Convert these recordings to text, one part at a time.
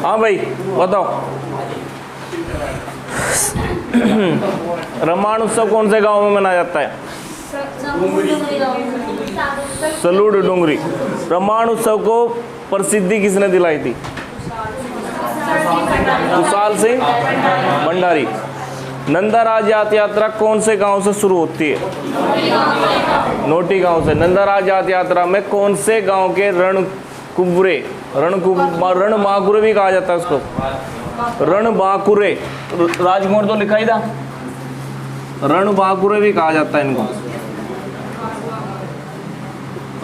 हाँ भाई बताओ, रमाण उत्सव कौन से गांव में मनाया जाता है? सलूड़ डोंगरी। रमाण उत्सव को प्रसिद्धि किसने दिलाई थी? कुशाल सिंह भंडारी। नंदा राज यात्रा कौन से गांव से शुरू होती है? नोटी गांव से। नंदा राज यात्रा में कौन से गांव के रणकुंभरे, रणबांकुरे भी कहा जाता है उसको, रणबांकुरे, राजकुमार तो लिखा ही था, रणबांकुरे भी कहा जाता है इनको,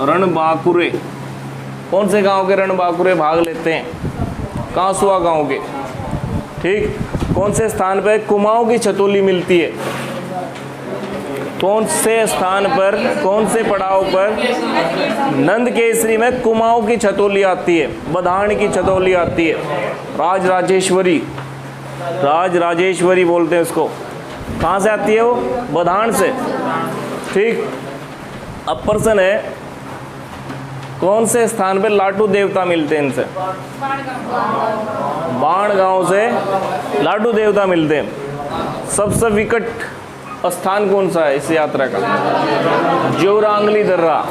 रणबांकुरे। कौन से गांव के रणबांकुरे भाग लेते हैं? कांसुआ गांव के। ठीक। कौन से स्थान पर कुमाऊं की छतोली मिलती है? कौन से स्थान पर, कौन से पड़ाव पर नंद केसरी में कुमाऊं की छतोली आती है, बधान की छतोली आती है? राजराजेश्वरी, राजराजेश्वरी बोलते हैं उसको। कहाँ से आती है वो? बधान से। ठीक। अब प्रश्न है, कौन से स्थान पे लाटू देवता मिलते हैं इनसे? बाण गांव से लाटू देवता मिलते हैं। सबसे विकट स्थान कौन सा है इस यात्रा का? ज्योरांगली दर्रा,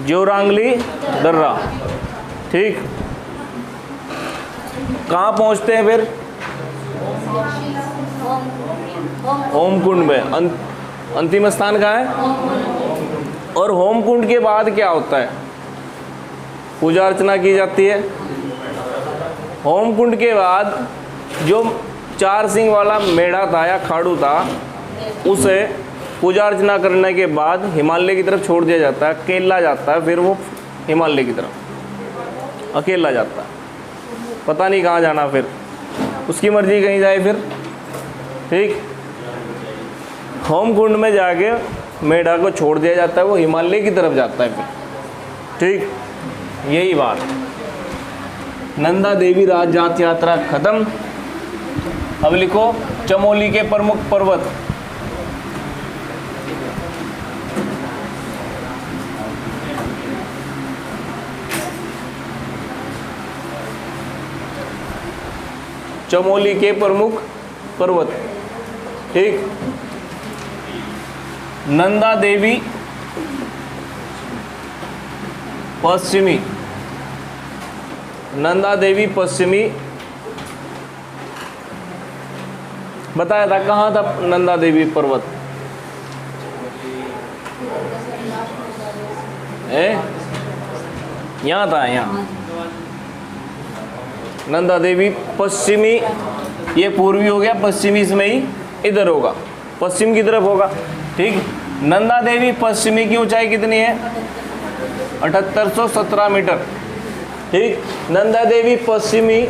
ज्योरांगली दर्रा। ठीक। कहाँ पहुंचते हैं फिर? होमकुंड में। अंतिम स्थान कहाँ है? और होमकुंड के बाद क्या होता है? पूजा अर्चना की जाती है। होमकुंड के बाद जो 4 सिंह वाला मेढ़ा था या खाड़ू था, उसे पूजा अर्चना करने के बाद हिमालय की तरफ छोड़ दिया जाता है, अकेला जाता है। फिर वो हिमालय की तरफ अकेला जाता है, पता नहीं कहाँ जाना, फिर उसकी मर्जी कहीं जाए फिर। ठीक। होमकुंड में जाके मेढ़ा को छोड़ दिया जाता है, वो हिमालय की तरफ जाता है फिर। ठीक। यही बात। नंदा देवी राज जात यात्रा खत्म। अब लिखो चमोली के प्रमुख पर्वत। चमोली के प्रमुख पर्वत। ठीक। नंदा देवी पश्चिमी, नंदा देवी पश्चिमी बताया था। कहाँ था नंदा देवी पर्वत? यहाँ था, यहाँ। नंदा देवी पश्चिमी, ये पूर्वी हो गया, पश्चिमी इसमें ही इधर होगा, पश्चिम की तरफ होगा। ठीक। नंदा देवी पश्चिमी की ऊंचाई कितनी है? 7817 मीटर। ठीक। नंदा देवी पश्चिमी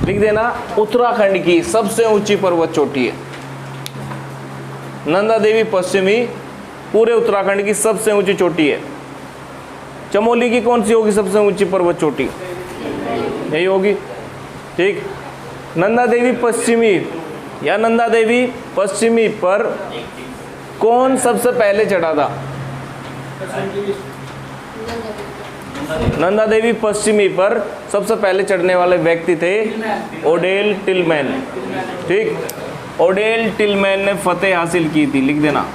लिख देना, उत्तराखंड की सबसे ऊंची पर्वत चोटी है। नंदा देवी पश्चिमी पूरे उत्तराखंड की सबसे ऊंची चोटी है। चमोली की कौन सी होगी सबसे ऊंची पर्वत चोटी? यही होगी। ठीक। नंदा देवी पश्चिमी या नंदा देवी पश्चिमी पर कौन सबसे पहले चढ़ा था? नंदा देवी पश्चिमी पर सबसे पहले चढ़ने वाले व्यक्ति थे ओडेल टिलमैन। ठीक। ओडेल टिलमैन ने फतेह हासिल की थी, लिख देना।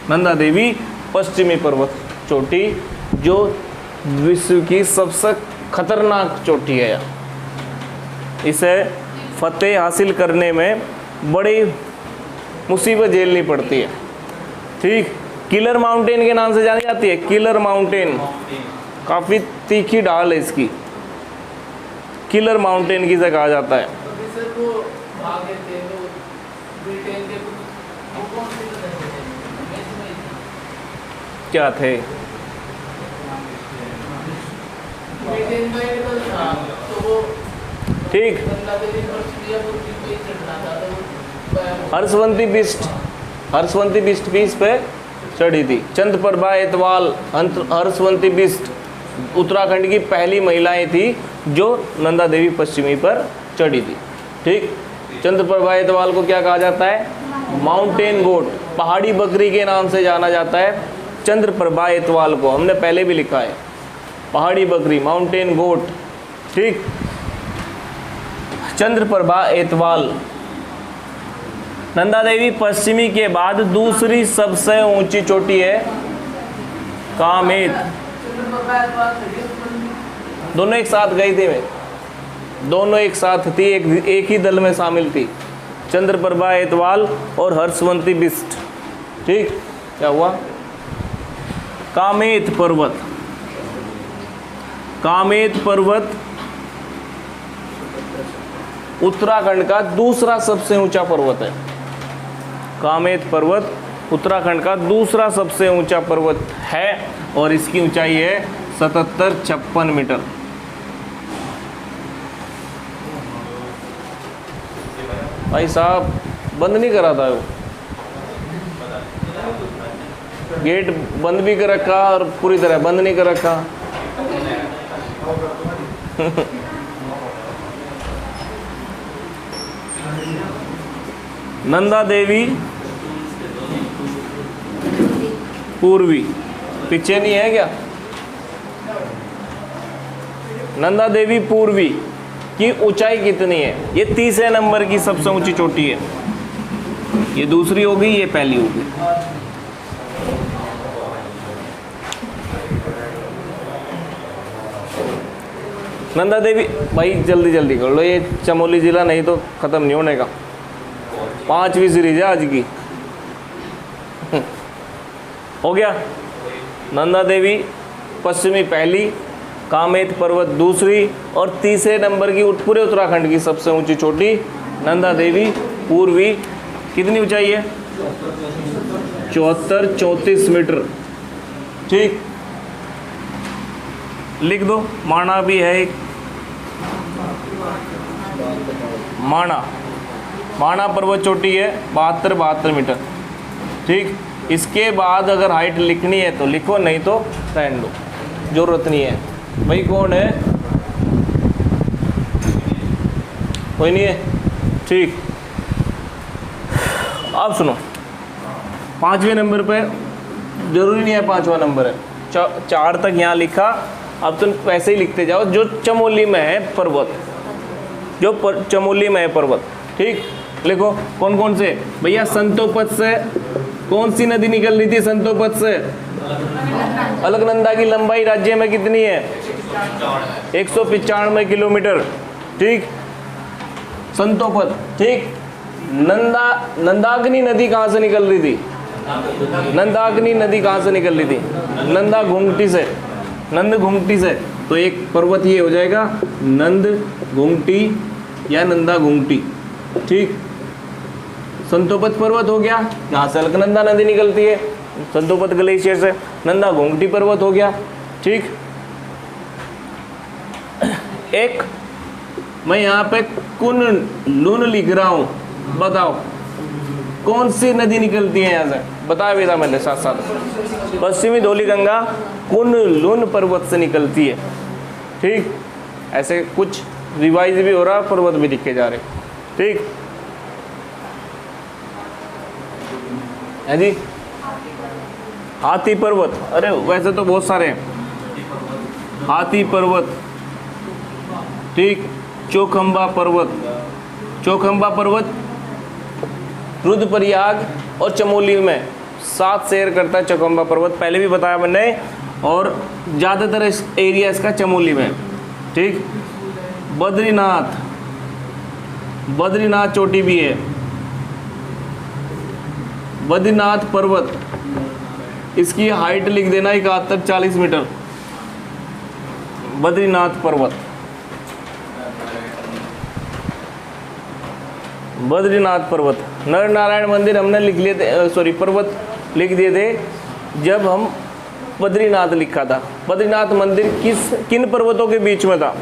नंदा देवी पश्चिमी पर्वत चोटी जो विश्व की सबसे खतरनाक चोटी है। इसे फतेह हासिल करने में बड़ी मुसीबत झेलनी पड़ती है। ठीक। किलर माउंटेन के नाम से जानी जाती है, किलर माउंटेन। काफ़ी तीखी ढाल है इसकी, किलर माउंटेन की से कहा जाता है। क्या थे? ठीक। हर्षवंती बिस्ट भी इस पे चढ़ी थी। चंद्रप्रभा एतवाल हर्षवंती बिस्ट उत्तराखंड की पहली महिलाएं थी जो नंदा देवी पश्चिमी पर चढ़ी थी। ठीक। चंद्रप्रभा एतवाल को क्या कहा जाता है? माउंटेन गोट, पहाड़ी बकरी के नाम से जाना जाता है। चंद्रप्रभा एतवाल को हमने पहले भी लिखा है, पहाड़ी बकरी, माउंटेन गोट, ठीक। चंद्रप्रभा एतवाल। नंदा देवी पश्चिमी के बाद दूसरी सबसे ऊंची चोटी है कामेत। दोनों एक साथ गई थी, मैं दोनों एक साथ थी, एक ही दल में शामिल थी, चंद्रप्रभा एतवाल और हर्षवंती बिस्ट, ठीक। क्या हुआ? कामेत पर्वत। कामेत पर्वत उत्तराखंड का दूसरा सबसे ऊंचा पर्वत है। कामेत पर्वत उत्तराखंड का दूसरा सबसे ऊंचा पर्वत है और इसकी ऊंचाई है 7756 मीटर। भाई साहब बंद नहीं करा था वो, गेट बंद भी कर रखा और पूरी तरह बंद नहीं कर रखा। नंदा देवी पूर्वी, पीछे नहीं है क्या? नंदा देवी पूर्वी की ऊंचाई कितनी है? ये तीसरे नंबर की सबसे ऊंची चोटी है। ये दूसरी हो गई, ये पहली हो गई। नंदा देवी, भाई जल्दी जल्दी कर लो, ये चमोली जिला नहीं तो खत्म नहीं होने का। 5वीं सीरीज है आज की। हो गया। नंदा देवी पश्चिमी पहली, कामेत पर्वत दूसरी और तीसरे नंबर की पूरे उत्तराखंड की सबसे ऊंची चोटी नंदा देवी पूर्वी। कितनी ऊंचाई है? 74-34 मीटर, ठीक। लिख दो। माणा भी है एक, माणा पर्वत चोटी है 72 मीटर, ठीक। इसके बाद अगर हाइट लिखनी है तो लिखो, नहीं तो रहने दो, जरूरत नहीं है। भाई कौन है? कोई नहीं है, ठीक। अब सुनो, 5वें नंबर पे जरूरी नहीं है 5वां नंबर है, 4 तक यहाँ लिखा। अब तुम वैसे ही लिखते जाओ, जो चमोली में है पर्वत, जो चमोली में है पर्वत, ठीक। लिखो कौन कौन से। भैया संतोपत से कौन सी नदी निकल रही थी? संतोपत से अलकनंदा की लंबाई राज्य में कितनी है? 195 किलोमीटर, ठीक। संतोपत, ठीक। नंदाग्नि नदी कहाँ से निकल रही थी? नंदाग्नि नदी कहाँ से निकल रही थी? नंदा घुंगटी से, नंद घुंगटी से। तो एक पर्वत ये हो जाएगा नंद घुंगटी या नंदा घुंगटी, ठीक। संतोपत पर्वत हो गया, यहाँ से अलकनंदा नदी निकलती है संतोपत ग्लेशियर से। नंदा घुंगटी पर्वत हो गया, ठीक। एक मैं यहाँ पे कुन लून लिख रहा हूँ, बताओ कौन सी नदी निकलती है यहाँ से? बताया भी था मैंने साथ साथ। पश्चिमी धौली गंगा कुन लून पर्वत से निकलती है, ठीक। ऐसे कुछ रिवाइज भी हो रहा, पर्वत भी लिखे जा रहे, ठीक है जी। हाथी पर्वत, अरे वैसे तो बहुत सारे हैं। हाथी पर्वत, ठीक। चौखंबा पर्वत, चौखंबा पर्वत रुद्रप्रयाग और चमोली में साथ शेयर करता है चौखंबा पर्वत, पहले भी बताया मैंने। और ज़्यादातर इस एरिया इसका चमोली में, ठीक। बद्रीनाथ, बद्रीनाथ चोटी भी है। बद्रीनाथ पर्वत, इसकी हाइट लिख देना 71-40 मीटर। बद्रीनाथ पर्वत, बद्रीनाथ पर्वत। नर नारायण मंदिर हमने लिख लिए थे, सॉरी पर्वत लिख दिए थे जब हम बद्रीनाथ लिखा था। बद्रीनाथ मंदिर किन पर्वतों के बीच में था?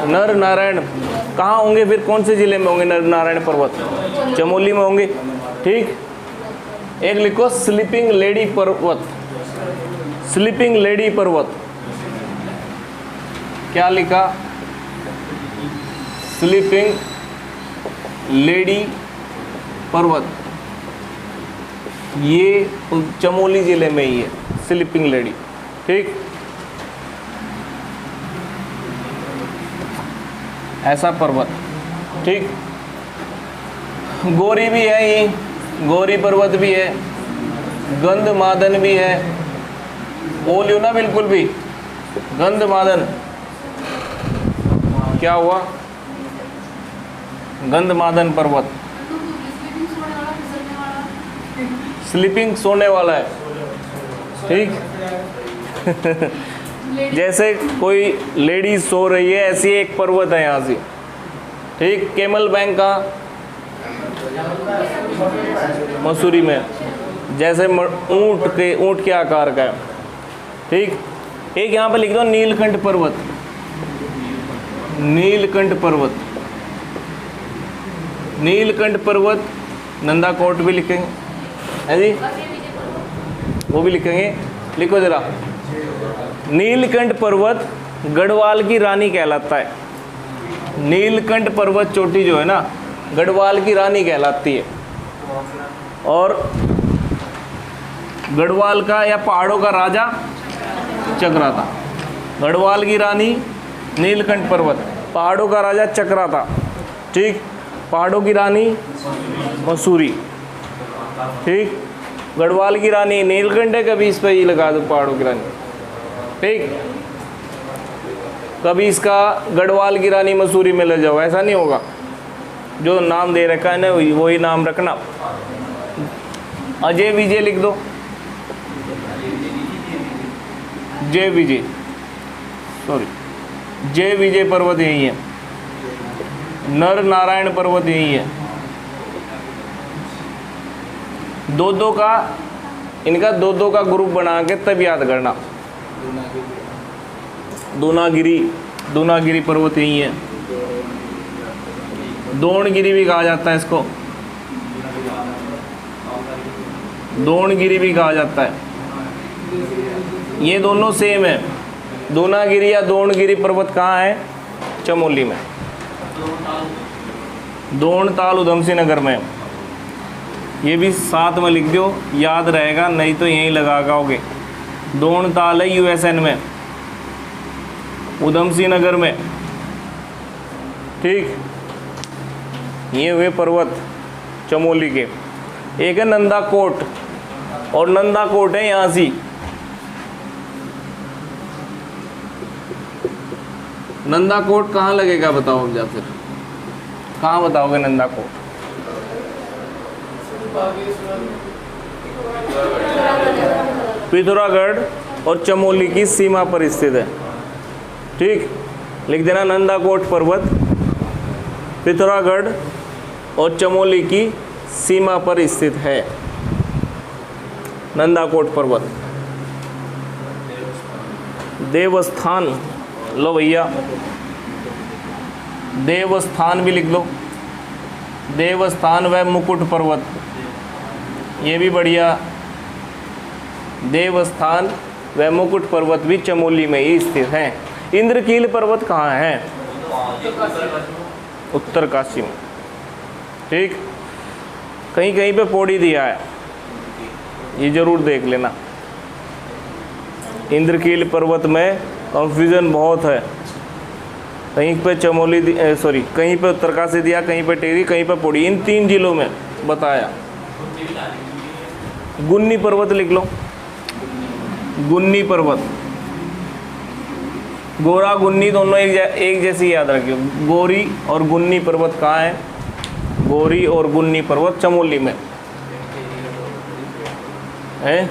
नर नारायण। कहाँ होंगे फिर? कौन से जिले में होंगे नर नारायण पर्वत? चमोली में होंगे, ठीक। एक लिखो स्लीपिंग लेडी पर्वत, स्लीपिंग लेडी पर्वत। क्या लिखा? स्लीपिंग लेडी पर्वत। ये चमोली जिले में ही है, स्लीपिंग लेडी। ठीक, ऐसा पर्वत। ठीक, गौरी भी है, ये गौरी पर्वत भी है, गंधमादन भी है। बोलियो ना बिल्कुल भी, गंधमादन क्या हुआ? गंधमादन पर्वत स्लीपिंग सोने वाला है। ठीक जैसे कोई लेडीज सो रही है, ऐसी एक पर्वत है यहाँ से। ठीक, कैमल बैंक का मसूरी में, जैसे ऊंट के आकार का है। ठीक, एक यहाँ पे लिख दो नीलकंठ पर्वत, नीलकंठ पर्वत, नीलकंठ पर्वत नंदाकोट भी लिखेंगे, है जी, वो भी लिखेंगे। लिखो जरा, नीलकंठ पर्वत गढ़वाल की रानी कहलाता है। नीलकंठ पर्वत चोटी जो है ना, गढ़वाल की रानी कहलाती है। और गढ़वाल का या पहाड़ों का राजा चक्राता। गढ़वाल की रानी नीलकंठ पर्वत, पहाड़ों का राजा चक्राता। ठीक, पहाड़ों की रानी मसूरी। ठीक, गढ़वाल की रानी नीलकंठ है, कभी इस पर ही लगा दो पहाड़ों की रानी। ठीक, कभी इसका गढ़वाल की रानी मसूरी में ले जाओ, ऐसा नहीं होगा। जो नाम दे रखा है ना वही नाम रखना। अजय विजय लिख दो, जय विजय, सॉरी जय विजय पर्वत यही है। नर नारायण पर्वत यही है। दो का इनका दो का ग्रुप बना के तब याद करना। दूनागिरी पर्वत यही है। दोनगिरी भी कहा जाता है इसको, दोनगिरी भी कहा जाता है। ये दोनों सेम है। दूनागिरी या दोनगिरी पर्वत कहाँ है? चमोली में। दोनताल उधम सिंह नगर में। ये भी साथ में लिख दो, याद रहेगा, नहीं तो यहीं लगा गाओगे। दोनताल है यूएसएन में, उधम सिंह नगर में। ठीक, ये हुए पर्वत चमोली के। एक है नंदाकोट, और नंदाकोट है यहाँ से। नंदाकोट कहाँ लगेगा बताओ अब, या फिर कहाँ बताओगे नंदाकोट? पिथौरागढ़ और चमोली की सीमा पर स्थित है। ठीक, लिख देना नंदाकोट पर्वत पिथौरागढ़ और चमोली की सीमा पर स्थित है। नंदाकोट पर्वत। देवस्थान, लो भैया, देवस्थान भी लिख लो। देवस्थान व मुकुट पर्वत, ये भी बढ़िया। देवस्थान व मुकुट पर्वत भी चमोली में ही स्थित हैं। इंद्रकील पर्वत कहाँ है? उत्तरकाशी में। ठीक, कहीं कहीं पे पौड़ी दिया है, ये जरूर देख लेना। इंद्रकील पर्वत में कंफ्यूजन बहुत है। कहीं पे चमोली सॉरी कहीं पे उत्तरकाशी दिया, कहीं पे टेरी, कहीं पे पौड़ी, इन 3 जिलों में बताया। गुन्नी पर्वत लिख लो। गुन्नी पर्वत, गोरा गुन्नी दोनों एक जैसी याद रखियो। गोरी और गुन्नी पर्वत कहाँ है? गोरी और गुन्नी पर्वत चमोली में है।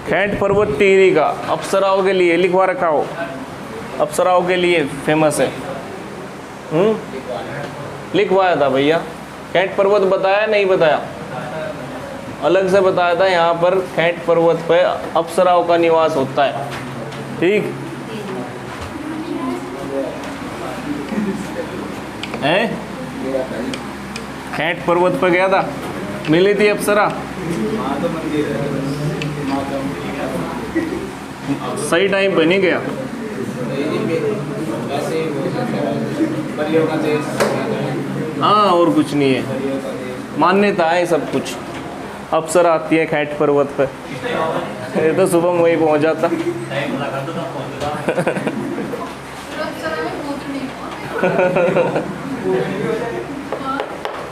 खेट पर्वत टिहरी का, अप्सराओं के लिए लिखवा रखा हो, अप्सराओं के लिए फेमस है। लिखवाया था भैया। खेट पर्वत बताया नहीं बताया? अलग से बताया था। यहाँ पर खेट पर्वत पे अप्सराओं का निवास होता है। ठीक है, खेट पर्वत पर गया था, मिली थी अप्सरा। सही टाइम पे नहीं गया। हाँ, और कुछ नहीं है, मान्यता है सब कुछ। अप्सरा आती है खैट पर्वत पे। ये तो सुबह वहीं पहुंच जाता।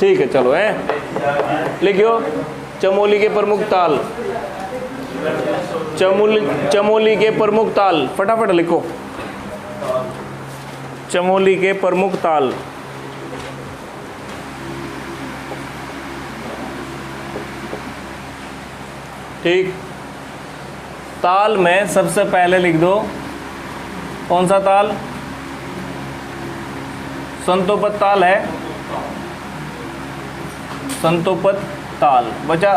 ठीक है चलो है, लिखियो चमोली के प्रमुख ताल। चमोली के प्रमुख ताल, फटाफट लिखो। चमोली के प्रमुख ताल। ठीक, ताल में सबसे पहले लिख दो कौन सा ताल? संतोपत ताल है, संतोपत ताल। बचा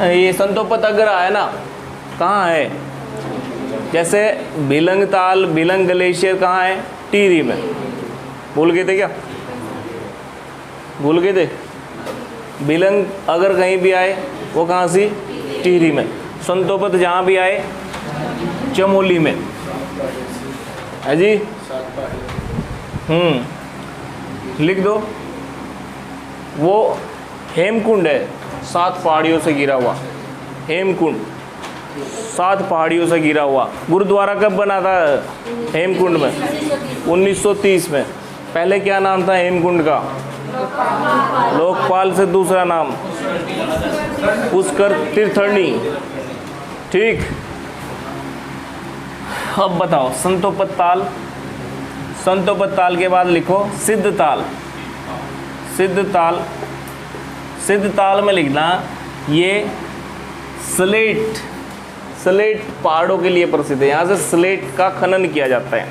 ये संतोपत अगर है ना, कहाँ है? जैसे बिलंग ताल, बिलंग ग्लेशियर कहाँ है? टिहरी में। भूल गए थे क्या? भूल गए थे? बिलंग अगर कहीं भी आए वो कहाँ सी? टिहरी में। संतोपत जहाँ भी आए चमोली में है जी। लिख दो। वो हेमकुंड है, 7 पहाड़ियों से घिरा हुआ। हेमकुंड 7 पहाड़ियों से घिरा हुआ। गुरुद्वारा कब बना था हेमकुंड में? 1930 में। पहले क्या नाम था हेमकुंड का? लोकपाल से दूसरा नाम पुष्कर तीर्थनी। ठीक, अब बताओ संतोपत ताल। संतोपत ताल के बाद लिखो सिद्ध ताल। सिद्ध ताल, सिद्ध ताल में लिखना ये स्लेट पहाड़ों के लिए प्रसिद्ध है। यहाँ से स्लेट का खनन किया जाता है।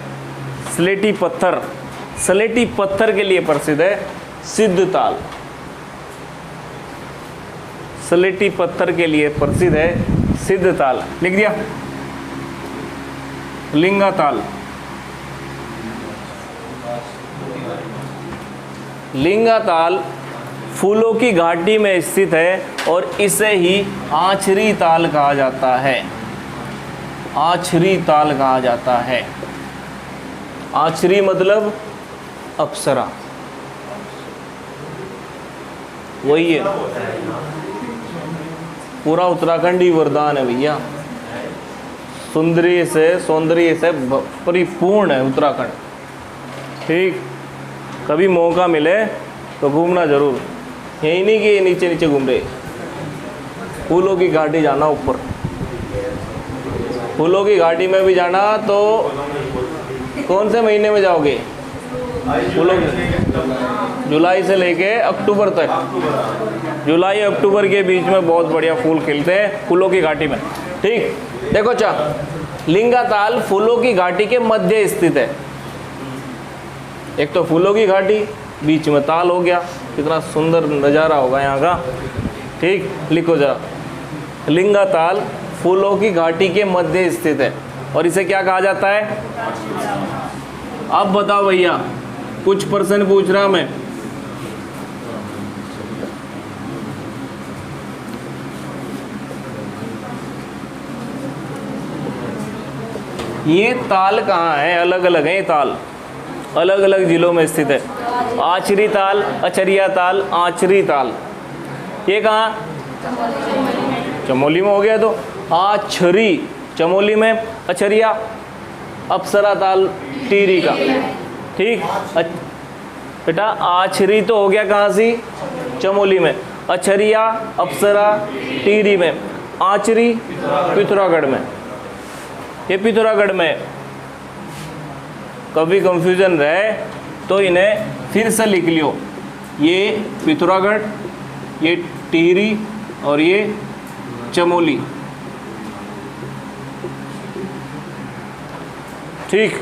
स्लेटी पत्थर के लिए प्रसिद्ध है सिद्ध ताल। स्लेटी पत्थर के लिए प्रसिद्ध है सिद्ध ताल। लिख दिया। लिंगा ताल। लिंगा ताल फूलों की घाटी में स्थित है और इसे ही आछरी ताल कहा जाता है। आछरी ताल कहा जाता है। आछरी मतलब अप्सरा, वही है। पूरा उत्तराखंड ही वरदान है भैया। सौंदर्य से परिपूर्ण है उत्तराखंड। ठीक, कभी मौका मिले तो घूमना जरूर। यही नहीं कि नीचे नीचे घूम रहे। फूलों की घाटी जाना ऊपर। फूलों की घाटी में भी जाना तो कौन से महीने में जाओगे? फूलों जुलाई से लेके अक्टूबर तक। जुलाई अक्टूबर के बीच में बहुत बढ़िया फूल खिलते हैं फूलों की घाटी में। ठीक, देखो अच्छा, लिंगा ताल फूलों की घाटी के मध्य स्थित है। एक तो फूलों की घाटी, बीच में ताल हो गया। कितना सुंदर नज़ारा होगा यहाँ का। ठीक, लिखो जरा। लिंगा ताल फूलों की घाटी के मध्य स्थित है और इसे क्या कहा जाता है? अब बताओ भैया, कुछ प्रश्न पूछ रहा मैं। ये ताल कहाँ है? अलग अलग है ये ताल, अलग अलग जिलों में स्थित है। आछरी ताल, अचरिया ताल, आछरी ताल, ये कहाँ? चमोली में हो गया। तो आछरी चमोली में, अचरिया अप्सरा ताल टिहरी का। ठीक, बेटा आछरी तो हो गया कहाँ सी? चमोली में। अचरिया अप्सरा टिहरी में। आछरी पिथौरागढ़ में। ये पिथौरागढ़ में। कभी कंफ्यूजन रहे तो इन्हें फिर से लिख लियो। ये पिथौरागढ़, ये टिहरी और ये चमोली। ठीक,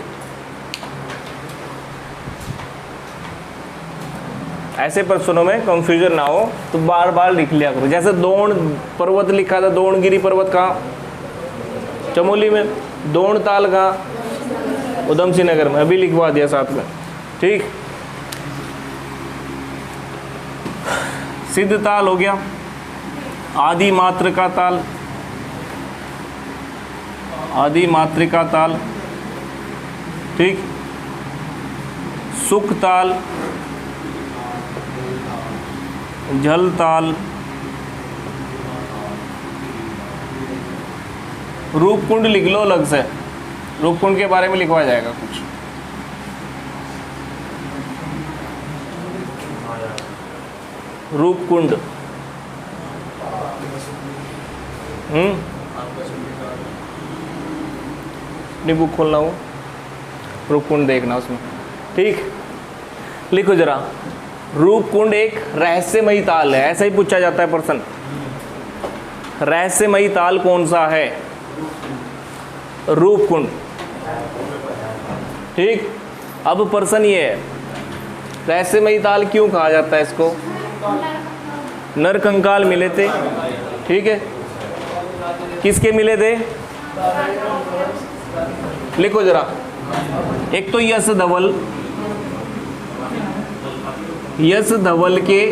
ऐसे प्रश्नों में कंफ्यूजन ना हो तो बार बार लिख लिया करो। जैसे दोण पर्वत लिखा था, दोणगिरी पर्वत कहाँ? चमोली में। दोण ताल कहाँ? उधम सिंह नगर में। अभी लिखवा दिया साथ में। ठीक, सिद्ध ताल हो गया। आदि मातृका ताल, आदि मातृका ताल। ठीक, सुख ताल, जल ताल, रूपकुंड लिख लो अलग से, रूपकुंड के बारे में लिखवाया जाएगा कुछ। रूपकुंड अपनी बुक खोलना हो, रूपकुंड देखना उसमें, ठीक। लिखो जरा, रूपकुंड एक रहस्यमयी ताल है, ऐसा ही पूछा जाता है प्रश्न। रहस्यमयी ताल कौन सा है? रूपकुंड, ठीक। अब प्रश्न ये है, रहस्यमयी ताल क्यों कहा जाता है इसको? नर कंकाल मिले थे, ठीक है। किसके मिले थे? लिखो जरा, एक तो यश धवल, यश धवल के,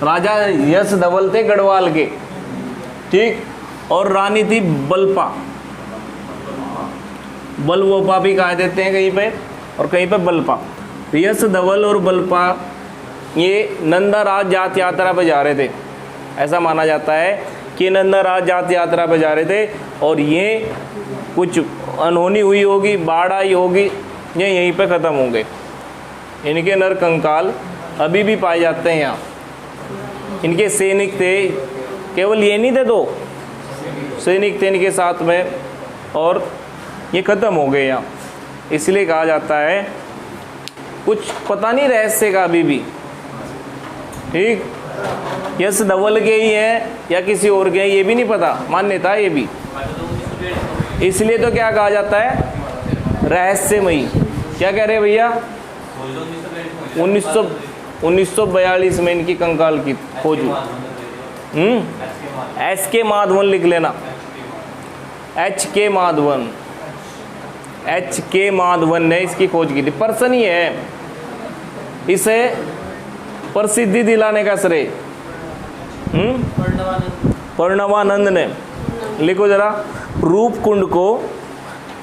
राजा यश धवल थे गढ़वाल के, ठीक। और रानी थी बलपा, बलवोपा भी कहा देते हैं कहीं पे और कहीं पे बलपा। यश धवल और बलपा ये नंदाराज जात यात्रा पे जा रहे थे, ऐसा माना जाता है कि नंदाराज जात यात्रा पे जा रहे थे और ये कुछ अनहोनी हुई होगी, बाढ़ आई होगी, ये यहीं पे ख़त्म होंगे। इनके नर कंकाल अभी भी पाए जाते हैं यहाँ। इनके सैनिक थे, केवल ये नहीं थे, दो सैनिक थे इनके साथ में और ये ख़त्म हो गए यहाँ। इसलिए कहा जाता है, कुछ पता नहीं रहस्य का अभी भी, ठीक। यश धवल के ही हैं या किसी और के हैं ये भी नहीं पता, मान्यता है ये भी। इसलिए तो क्या कहा जाता है? रहस्यमयी। क्या कह रहे हैं भैया? 1942 में इनकी कंकाल की खोज हुई। एस के माधवन लिख लेना, एच के माधवन, एच के माधवन ने इसकी खोज की थी। प्रश्न ये है, इसे प्रसिद्धि दिलाने का श्रेय प्रणवानंद ने। लिखो जरा, रूपकुंड को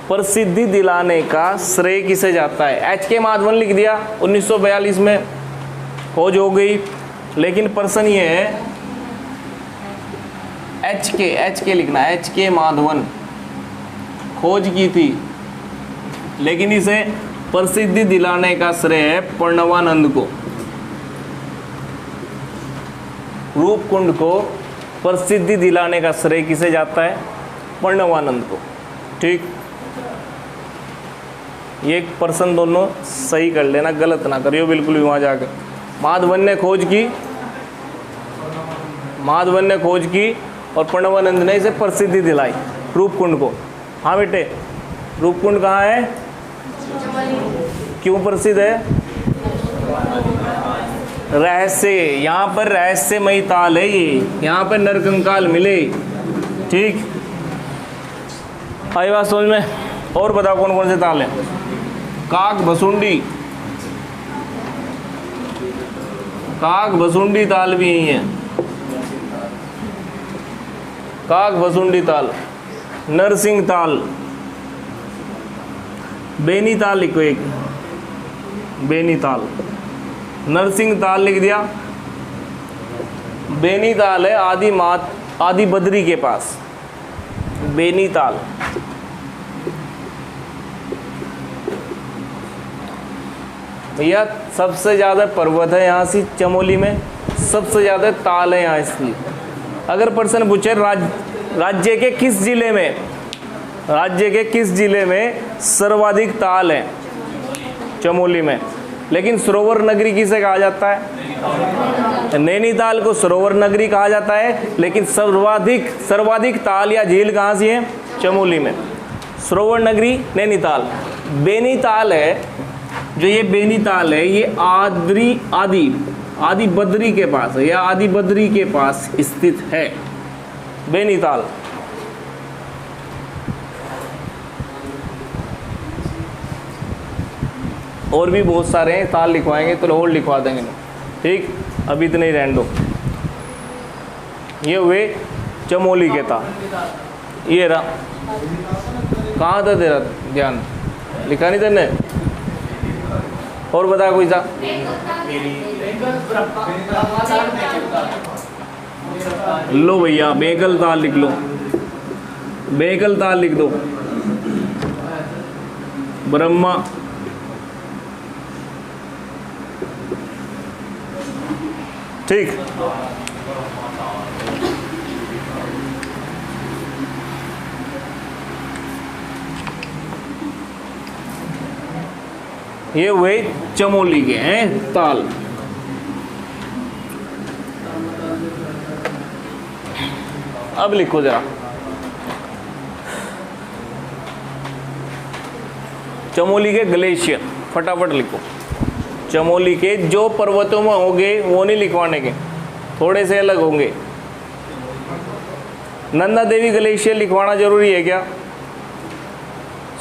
प्रसिद्धि दिलाने का श्रेय किसे जाता है? एच के माधवन लिख दिया, 1942 में खोज हो गई। लेकिन प्रश्न ये है, एच के लिखना, एच के माधवन खोज की थी, लेकिन इसे प्रसिद्धि दिलाने का श्रेय है प्रणवानंद को। रूपकुंड को प्रसिद्धि दिलाने का श्रेय किसे जाता है? प्रणवानंद को, ठीक। ये प्रश्न दोनों सही कर लेना, गलत ना करियो बिल्कुल भी वहाँ जाकर। माधवन ने खोज की और प्रणवानंद ने इसे प्रसिद्धि दिलाई रूपकुंड को। हाँ बेटे, रूपकुंड कहाँ है? क्यों प्रसिद्ध है? रहस्य, यहाँ पर रहस्यमयी ताल है ये, यहाँ पर नरकंकाल मिले, ठीक। आई बात समझ में? और बताओ कौन कौन से ताल हैं? काक भसुंडी ताल भी यही है। काक भसुंडी ताल, नरसिंह ताल, बेनी ताल लिखो, एक बेनी ताल, नरसिंह ताल लिख दिया। बेनी ताल है आदि बद्री के पास, बेनी ताल। भैया सबसे ज़्यादा पर्वत है यहाँ से चमोली में, सबसे ज़्यादा ताल है यहाँ। इसलिए अगर प्रश्न पूछे राज्य के किस जिले में सर्वाधिक ताल है? चमोली में। लेकिन सरोवर नगरी किसे कहा जाता है? नैनीताल को सरोवर नगरी कहा जाता है, लेकिन सर्वाधिक ताल या झील कहाँ से है? चमोली में। सरोवर नगरी नैनीताल। बेनीताल है, जो ये बेनीताल है, ये आदि बद्री के पास है, या आदि बद्री के पास स्थित है बेनीताल। और भी बहुत सारे हैं, ताल लिखवाएंगे तो और लिखवा देंगे, ठीक। अभी इतने ही रहने दो। ये हुए चमोली के ताल। ये रहा, कहाँ था तेरा ध्यान? लिखा नहीं तेने? और बता कोई सा? लो भैया, बेगल ताल लिख लो। बेकल ताल लिख दो, ब्रह्मा, ठीक। ये हुए चमोली के हैं ताल। अब लिखो जरा, चमोली के ग्लेशियर, फटाफट लिखो। चमोली के जो पर्वतों में होंगे वो नहीं लिखवाने के, थोड़े से अलग होंगे। नंदा देवी ग्लेशियर लिखवाना जरूरी है क्या?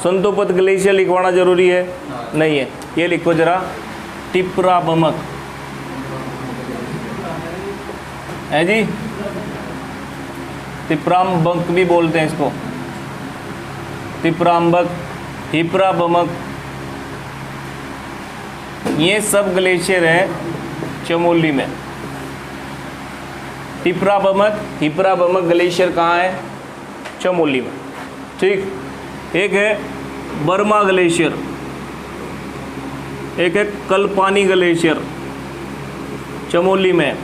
संतोपत ग्लेशियर लिखवाना जरूरी है? नहीं है। ये लिखो जरा, टिपरा बमक है जी, तिपराम बंक भी बोलते हैं इसको, तिपराम्बक, हिपरा बमक, ये सब ग्लेशियर है चमोली में। टिपरा बमक, हिपरा बमक ग्लेशियर कहाँ है? चमोली में, ठीक। एक है बर्मा ग्लेशियर, एक है कल्पानी ग्लेशियर, चमोली में।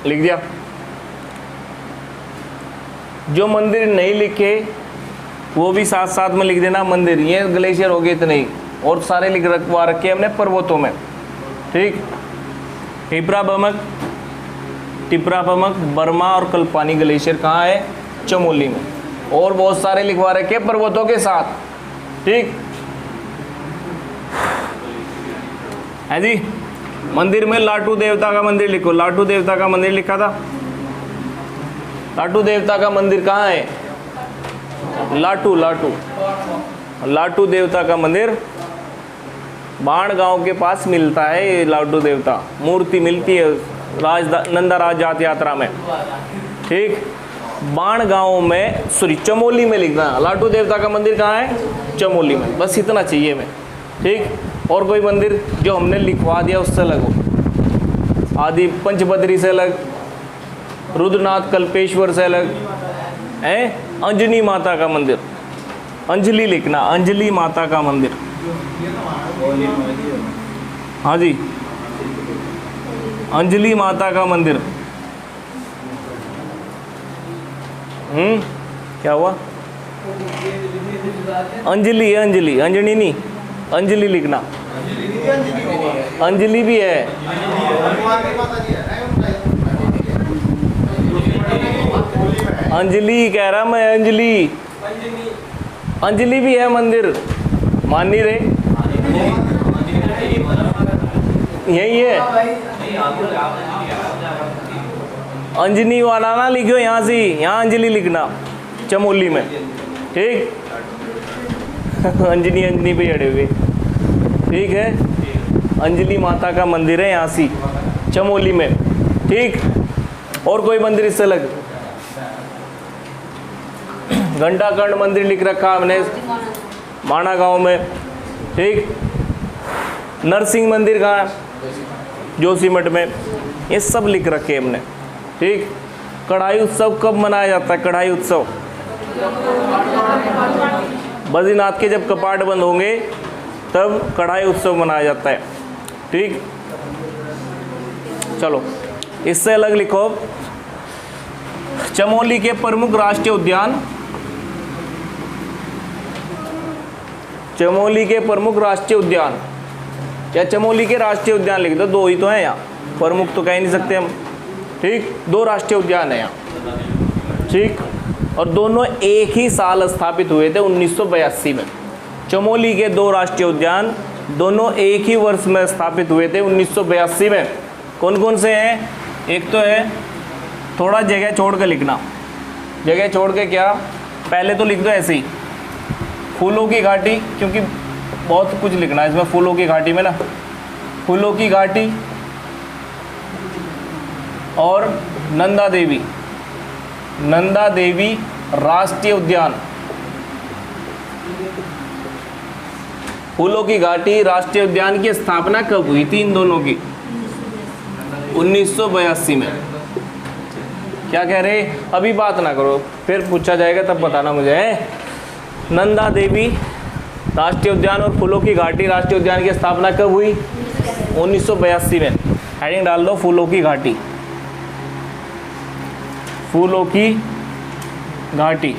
लिख दिया। जो मंदिर नहीं लिखे वो भी साथ साथ में लिख देना मंदिर। ये ग्लेशियर हो गए इतने ही, और सारे लिख रखवा रखे हमने पर्वतों में, ठीक। हिपरा बमक, टिपरा बमक, बर्मा और कल्पानी ग्लेशियर कहाँ है? चमोली में। और बहुत सारे लिखवा रखे पर्वतों के साथ, ठीक है जी। मंदिर में लाटू देवता का मंदिर लिखो। लाटू देवता का मंदिर लिखा था। लाटू देवता का मंदिर कहाँ है? लाटू, लाटू, लाटू देवता का मंदिर बाण गांव के पास मिलता है। ये लाटू देवता मूर्ति मिलती है नंदा राज जात यात्रा में, ठीक। बाण गांव में, सॉरी चमोली में लिखना। लाटू देवता का मंदिर कहाँ है? चमोली में। बस इतना चाहिए मैं, ठीक। और कोई मंदिर जो हमने लिखवा दिया उससे अलग हो, आदि पंचबद्री से अलग, रुद्रनाथ कल्पेश्वर से अलग है। अंजनी माता का मंदिर, अंजलि लिखना, अंजलि माता का मंदिर, हाँ जी, अंजलि माता का मंदिर। क्या हुआ? अंजलि है, अंजलि, अंजनी नहीं, अंजलि लिखना। अंजलि भी है, अंजलि कह रहा मैं, अंजलि, अंजलि भी है मंदिर, मान नहीं रहे। यही है, अंजनी वाला ना लिखो यहाँ से, यहाँ अंजलि लिखना चमोली में, ठीक। अंजनी, अंजनी पे अड़े हुए, ठीक है। अंजलि माता का मंदिर है यहाँ सी चमोली में, ठीक। और कोई मंदिर इससे अलग? घंटाकर्ण मंदिर लिख रखा हमने माना गांव में, ठीक। नरसिंह मंदिर कहाँ? जोशीमठ में। ये सब लिख रखे हमने, ठीक। कढ़ाई उत्सव कब मनाया जाता है? कढ़ाई उत्सव बद्रीनाथ के जब कपाट बंद होंगे तब कढ़ाई उत्सव मनाया जाता है, ठीक। चलो इससे अलग लिखो, चमोली के प्रमुख राष्ट्रीय उद्यान। चमोली के प्रमुख राष्ट्रीय उद्यान, या चमोली के राष्ट्रीय उद्यान लिख दो, दो ही तो हैं यहाँ, प्रमुख तो कह नहीं सकते हम, ठीक। दो राष्ट्रीय उद्यान है यहाँ, ठीक। और दोनों एक ही साल स्थापित हुए थे 1982 में। चमोली के दो राष्ट्रीय उद्यान दोनों एक ही वर्ष में स्थापित हुए थे 1982 में। कौन कौन से हैं? एक तो है, थोड़ा जगह छोड़ कर लिखना, जगह छोड़ के क्या, पहले तो लिख दो ऐसे ही, फूलों की घाटी, क्योंकि बहुत कुछ लिखना है इसमें फूलों की घाटी में ना। फूलों की घाटी और नंदा देवी, नंदा देवी राष्ट्रीय उद्यान। फूलों की घाटी राष्ट्रीय उद्यान की स्थापना कब हुई थी इन दोनों की? 1982 में। क्या कह रहे? अभी बात ना करो, फिर पूछा जाएगा तब बताना मुझे। नंदा देवी राष्ट्रीय उद्यान और फूलों की घाटी राष्ट्रीय उद्यान की स्थापना कब हुई? 1982 में। हेडिंग डाल दो फूलों की घाटी। फूलों की घाटी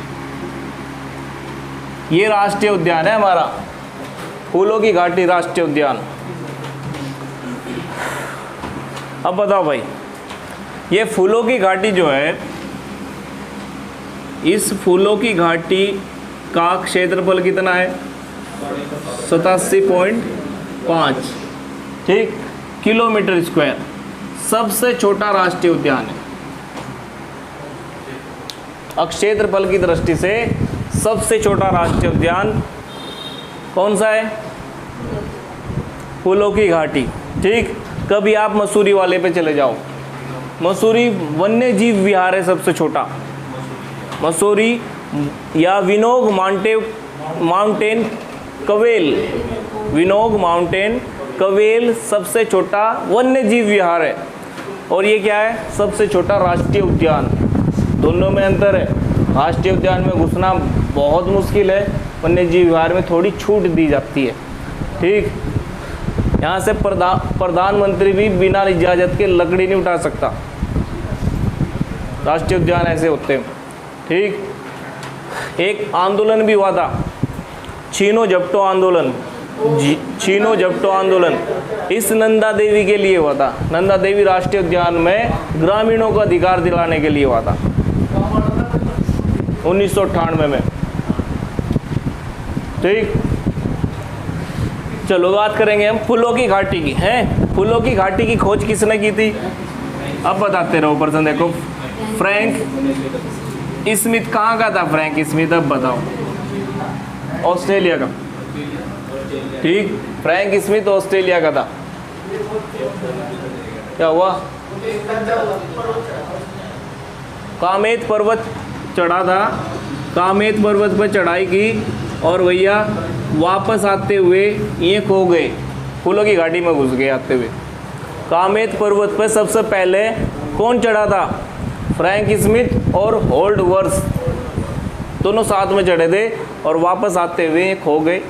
ये राष्ट्रीय उद्यान है हमारा, फूलों की घाटी राष्ट्रीय उद्यान। अब बताओ भाई, ये फूलों की घाटी जो है, इस फूलों की घाटी का क्षेत्रफल कितना है? 87.5 ठीक किलोमीटर स्क्वायर। सबसे छोटा राष्ट्रीय उद्यान है, क्षेत्रफल की दृष्टि से सबसे छोटा राष्ट्रीय उद्यान कौन सा है? फूलों की घाटी। ठीक, कभी आप मसूरी वाले पे चले जाओ, मसूरी वन्य जीव विहार है सबसे छोटा। मसूरी या विनोग माउंटेन कवेल, विनोग माउंटेन कवेल सबसे छोटा वन्य जीव विहार है। और ये क्या है? सबसे छोटा राष्ट्रीय उद्यान। दोनों में अंतर है। राष्ट्रीय उद्यान में घुसना बहुत मुश्किल है, वन्य जीव विहार में थोड़ी छूट दी जाती है। ठीक, यहाँ से प्रधानमंत्री भी बिना इजाज़त के लकड़ी नहीं उठा सकता। राष्ट्रीय उद्यान ऐसे होते हैं। ठीक, एक आंदोलन भी हुआ था, छीनो झपटो आंदोलन। छीनो झपटो आंदोलन इस नंदा देवी के लिए हुआ था। नंदा देवी राष्ट्रीय उद्यान में ग्रामीणों को अधिकार दिलाने के लिए हुआ था 1998 में। ठीक, चलो बात करेंगे हम फूलों की घाटी की। हैं, फूलों की घाटी की खोज किसने की थी? अब बताते रहो। पर्सन देखो, फ्रैंक स्मिथ। कहाँ का था फ्रैंक स्मिथ? अब बताओ। ऑस्ट्रेलिया का। ठीक, फ्रैंक स्मिथ ऑस्ट्रेलिया का था। क्या हुआ? कामेत पर्वत चढ़ा था, कामेत पर्वत पर चढ़ाई की और भैया वापस आते हुए ये खो गए, फूलों की घाटी में घुस गए आते हुए। कामेत पर्वत पर सबसे पहले कौन चढ़ा था? फ्रैंक स्मिथ और होल्डवर्थ, दोनों साथ में चढ़े थे और वापस आते हुए ये खो गए।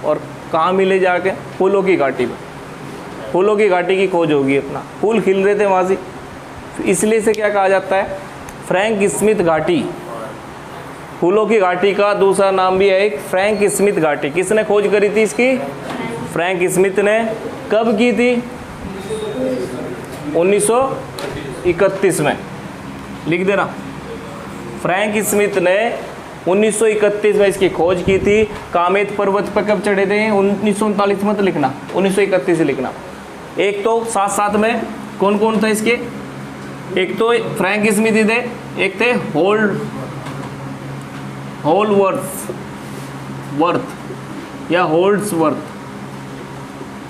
और कहाँ मिले जाके? फूलों की घाटी में। फूलों की घाटी की खोज होगी, अपना फूल खिल रहे थे वहाँ से, इसलिए से क्या कहा जाता है? फ्रैंक स्मिथ घाटी। फूलों की घाटी का दूसरा नाम भी है एक फ्रैंक स्मिथ घाटी। किसने खोज करी थी इसकी? फ्रैंक स्मिथ ने। कब की थी? 1931 में। लिख देना, फ्रैंक स्मिथ ने 1931 में इसकी खोज की थी। कामेत पर्वत पर कब चढ़े थे? 1939 मत लिखना, 1931 लिखना। एक तो साथ साथ में कौन कौन था इसके? एक तो फ्रैंक स्मिथ ही थे, एक थे होल्ड्सवर्थ या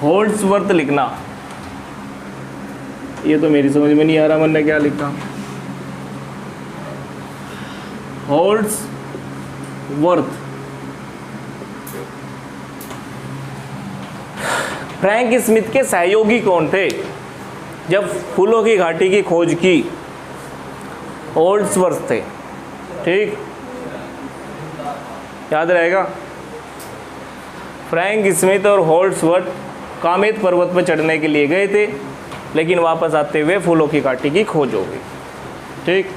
होल्ड्सवर्थ लिखना। ये तो मेरी समझ में नहीं आ रहा मैंने क्या लिखा। होल्ड्सवर्थ। फ्रैंक स्मिथ के सहयोगी कौन थे जब फूलों की घाटी की खोज की? होल्ड्सवर्थ थे। ठीक, याद रहेगा। फ्रैंक स्मिथ और होल्ड्सवर्थ कामेत पर्वत पर चढ़ने के लिए गए थे, लेकिन वापस आते हुए फूलों की घाटी की खोज हो गई। ठीक,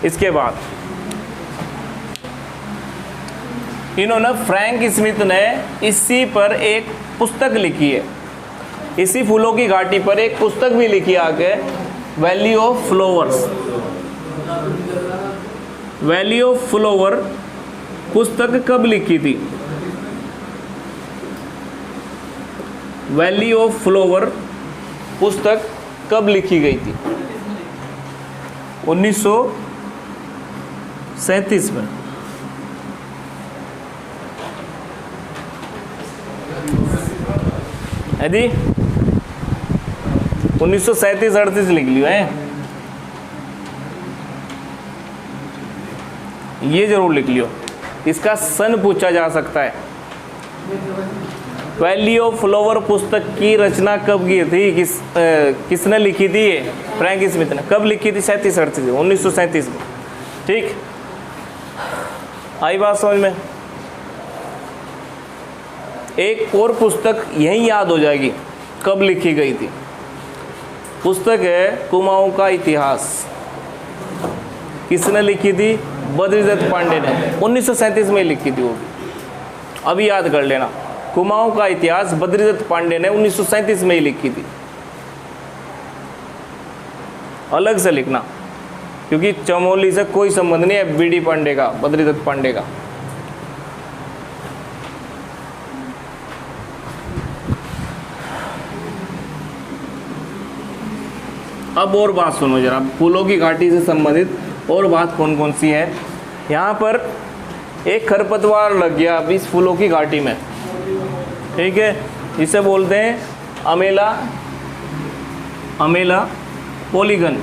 इसके बाद इन्होंने, फ्रैंक स्मिथ ने इसी पर एक पुस्तक लिखी है, इसी फूलों की घाटी पर एक पुस्तक भी लिखी आगे, valley of flowers. Valley of flower पुस्तक कब लिखी थी? वैली ऑफ फ्लावर पुस्तक कब लिखी गई थी? 1937 में। यदि 1937-38 लिख लियो है, ये जरूर लिख लियो। इसका सन पूछा जा सकता है। वैली ऑफ फ्लावर पुस्तक की रचना कब की थी? किसने लिखी थी? ये फ्रैंक स्मिथ ने। कब लिखी थी? 1937 में। ठीक, आई बात समझ में? एक और पुस्तक यही याद हो जाएगी कब लिखी गई थी। पुस्तक है कुमाऊं का इतिहास। किसने लिखी थी? बद्रीदत्त पांडे ने। 1937 में लिखी थी वो भी, अभी याद कर लेना। कुमाऊं का इतिहास बद्रीदत्त पांडे ने 1937 में ही लिखी थी। अलग से लिखना, क्योंकि चमोली से कोई संबंध नहीं है बीडी पांडे का, बद्रीदत्त पांडे का। अब और बात सुनो जरा, फूलों की घाटी से संबंधित और बात कौन कौन सी है। यहाँ पर एक खरपतवार लग गया अभी इस फूलों की घाटी में, ठीक है। इसे बोलते हैं अमेला पॉलीगन,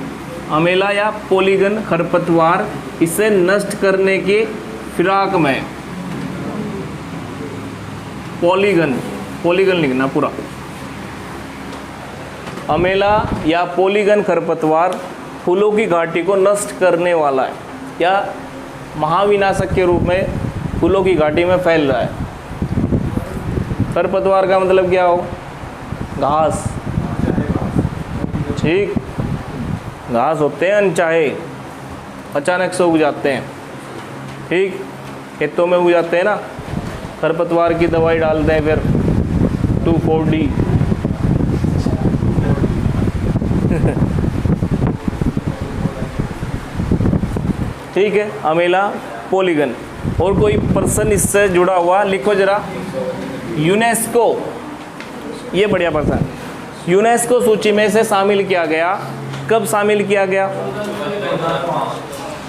अमेला या पॉलीगन खरपतवार। इसे नष्ट करने के फिराक में पॉलीगन लिखना पूरा। अमेला या पॉलीगन खरपतवार फूलों की घाटी को नष्ट करने वाला है या महाविनाशक के रूप में फूलों की घाटी में फैल रहा है। खरपतवार का मतलब क्या हो? घास, ठीक। घास होते हैं अनचाहे, अचानक से उग जाते हैं, ठीक। खेतों में उग जाते हैं ना, खरपतवार की दवाई डालते हैं फिर 2,4-D। ठीक है, अमेला पॉलीगन। और कोई पर्सन इससे जुड़ा हुआ लिखो जरा। यूनेस्को, ये बढ़िया पर्सन, यूनेस्को सूची में से शामिल किया गया। कब शामिल किया गया?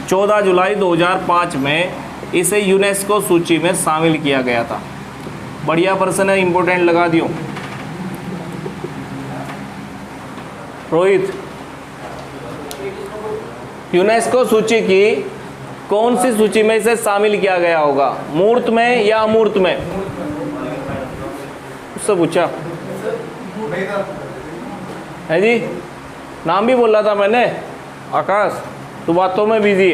14 जुलाई 2005 में इसे यूनेस्को सूची में शामिल किया गया था। बढ़िया पर्सन है, इंपॉर्टेंट लगा दियो। रोहित, यूनेस्को सूची की कौन सी सूची में इसे शामिल किया गया होगा? मूर्त में या अमूर्त में? उससे पूछा है जी, नाम भी बोला था मैंने। आकाश, तू बातों में बिजी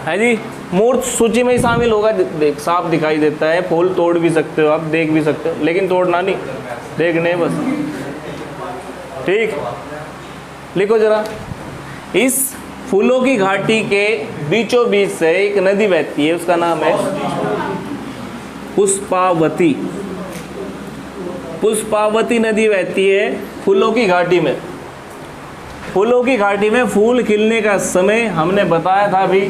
है जी। मूर्त सूची में ही शामिल होगा। देख, साफ दिखाई देता है, फूल तोड़ भी सकते हो आप, देख भी सकते हो, लेकिन तोड़ना नहीं, देखने बस, ठीक। लिखो जरा। इस फूलों की घाटी के बीचों बीच से एक नदी बहती है, उसका नाम है पुष्पावती। पुष्पावती नदी बहती है फूलों की घाटी में। फूलों की घाटी में फूल खिलने का समय हमने बताया था अभी,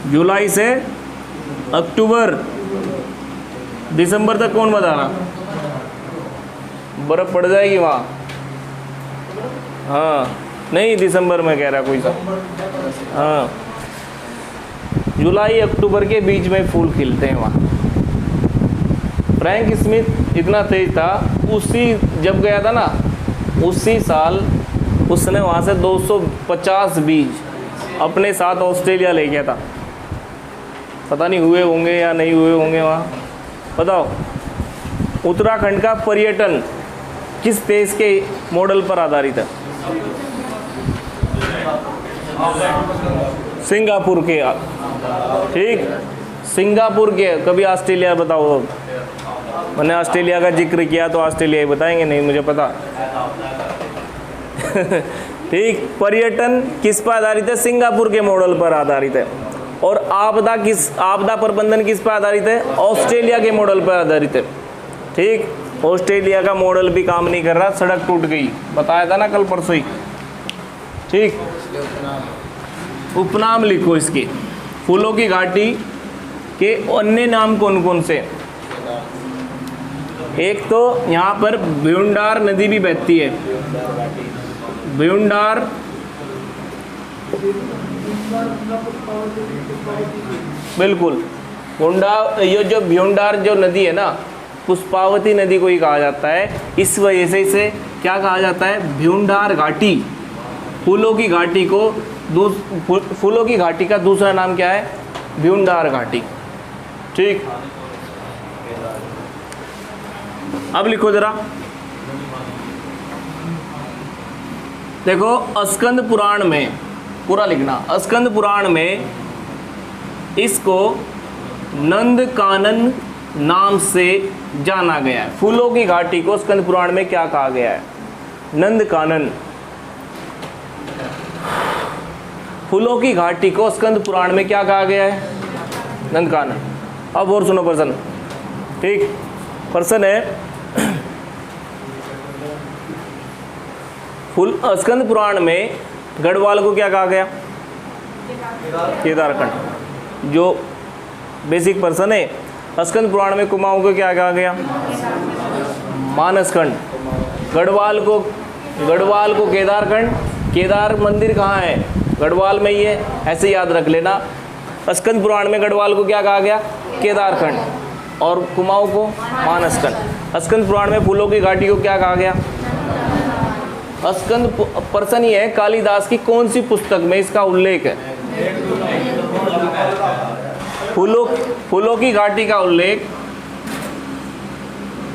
जुलाई से अक्टूबर, दिसंबर तक। कौन बता रहा? बर्फ पड़ जाएगी वहाँ। हाँ, नहीं, दिसंबर में कह रहा कोई सा। हाँ, जुलाई अक्टूबर के बीच में फूल खिलते हैं वहाँ। फ्रैंक स्मिथ इतना तेज था, उसी जब गया था ना, उसी साल उसने वहाँ से 250 बीज अपने साथ ऑस्ट्रेलिया ले गया था। पता नहीं हुए होंगे या नहीं हुए होंगे वहाँ। बताओ, उत्तराखंड का पर्यटन किस देश के मॉडल पर आधारित है? सिंगापुर के, ठीक। सिंगापुर के। कभी ऑस्ट्रेलिया बताओ। मैंने ऑस्ट्रेलिया का जिक्र किया तो ऑस्ट्रेलिया ही बताएंगे, नहीं मुझे पता। ठीक, पर्यटन किस पर आधारित है? सिंगापुर के मॉडल पर आधारित है। और आपदा प्रबंधन किस पर आधारित है? ऑस्ट्रेलिया के मॉडल पर आधारित है, ठीक। ऑस्ट्रेलिया का मॉडल भी काम नहीं कर रहा, सड़क टूट गई, बताया था ना कल परसों ही, ठीक। उपनाम लिखो इसके। फूलों की घाटी के अन्य नाम कौन कौन से? एक तो यहाँ पर भ्यूंडार नदी भी बहती है। भ्यूंडार, बिल्कुल। ये जो भ्यूंडार जो नदी है ना, पुष्पावती नदी को ही कहा जाता है। इस वजह से इसे क्या कहा जाता है? भ्यूंडार घाटी। फूलों की घाटी को फूलों की घाटी का दूसरा नाम क्या है? भ्यूंडार घाटी, ठीक। अब लिखो जरा, देखो स्कंद पुराण में, पूरा लिखना, स्कंद पुराण में इसको नंद कानन नाम से जाना गया है। फूलों की घाटी को स्कंद पुराण में क्या कहा गया है? नंद कानन। फूलों की घाटी को स्कंद पुराण में क्या कहा गया है? नंद कानन। अब और सुनो प्रश्न, ठीक, प्रश्न है फूल स्कंद पुराण में गढ़वाल को क्या कहा गया? केदारखंड। जो बेसिक प्रश्न है, स्कंद पुराण में कुमाऊं को क्या कहा गया? मानसखंड। गढ़वाल को केदारखंड। केदार मंदिर कहाँ है? गढ़वाल में ही है, ऐसे याद रख लेना। स्कंद पुराण में गढ़वाल को क्या कहा गया? केदारखंड। और कुमाऊं को मानसखंड। स्कंद पुराण में फूलों की घाटी को क्या कहा गया? स्कंद प्रश्न ये है, कालिदास की कौन सी पुस्तक में इसका उल्लेख है? फूलों की घाटी का उल्लेख,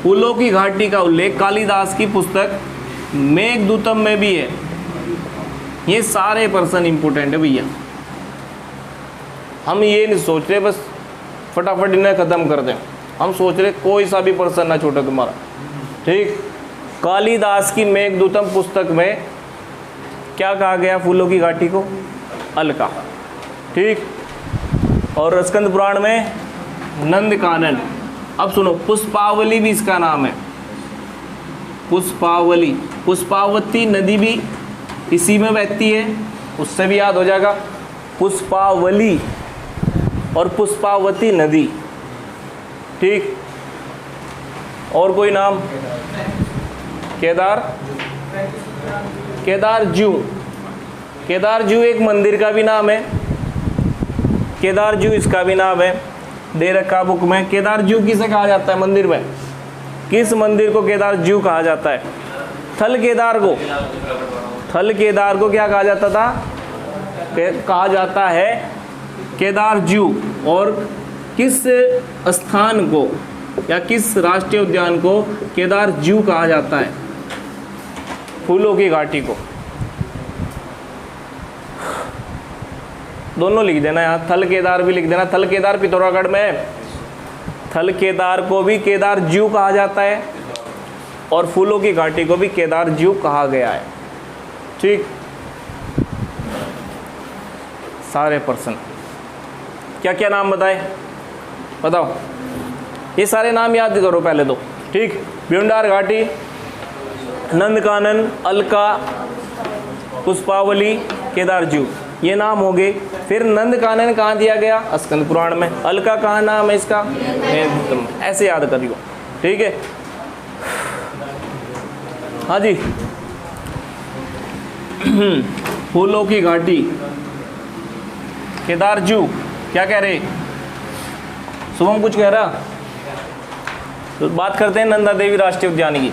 फूलों की घाटी का उल्लेख कालिदास की पुस्तक मेघदूतम में भी है। ये सारे प्रश्न इंपोर्टेंट है भैया। हम ये नहीं सोच रहे बस फटाफट इन्हें ख़त्म कर दें, हम सोच रहे कोई सा भी प्रश्न ना छूटे तुम्हारा, ठीक। कालिदास की मेघदूतम पुस्तक में क्या कहा गया? फूलों की घाटी को अलका, ठीक। और स्कंद पुराण में नंद कानन। अब सुनो, पुष्पावली भी इसका नाम है। पुष्पावली, पुष्पावती नदी भी इसी में बहती है, उससे भी याद हो जाएगा। पुष्पावली और पुष्पावती नदी, ठीक। और कोई नाम? केदारजू। केदारजू एक मंदिर का भी नाम है। केदारजू इसका भी नाम है, दे रखा बुक में। केदारजू किसे कहा जाता है मंदिर में? किस मंदिर को केदारजू कहा जाता है? थल केदार को। थल केदार को क्या कहा जाता था? कहा जाता है केदारजू। और किस स्थान को या किस राष्ट्रीय उद्यान को केदारजू कहा जाता है? फूलों की घाटी को। दोनों लिख देना यहाँ, थल केदार भी लिख देना। थल केदार पिथौरागढ़ में है। थल केदार को भी केदारजू कहा जाता है और फूलों की घाटी को भी केदारजू कहा गया है, ठीक। सारे प्रश्न क्या क्या नाम बताए? बताओ, ये सारे नाम याद करो पहले तो, ठीक। भ्यूंडार घाटी, नंदकानन, अलका, पुष्पावली, केदारजू, ये नाम हो गए। फिर नंदकानन कहाँ दिया गया? स्कंद पुराण में। अलका कहाँ नाम है इसका? मेघदूतम। ऐसे याद करियो, ठीक है। हाँ जी, फूलों की घाटी, केदारजू, क्या कह रहे? शुभम कुछ कह रहा? तो बात करते हैं नंदा देवी राष्ट्रीय उद्यान की।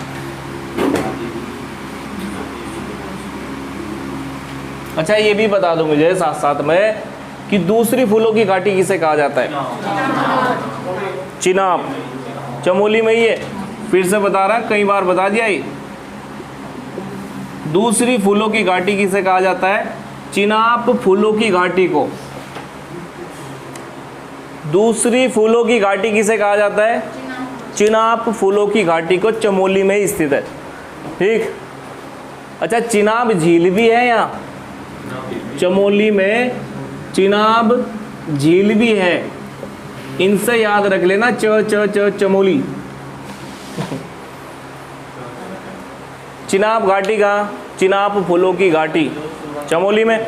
अच्छा, ये भी बता दो मुझे साथ साथ में कि दूसरी फूलों की घाटी किसे कहा जाता है? चिनाब। चमोली में ही है, फिर से बता रहा, कई बार बता दिया ये। दूसरी फूलों की घाटी किसे कहा जाता है? चिनाब फूलों की घाटी को। दूसरी फूलों की घाटी किसे कहा जाता है? चिनाब फूलों की घाटी को चमोली में ही स्थित है, ठीक। अच्छा, चिनाब झील भी है यहाँ, चमोली में चिनाब झील भी है। इनसे याद रख लेना, च चमोली। चिनाब घाटी कहाँ? चिनाब फूलों की घाटी चमोली में।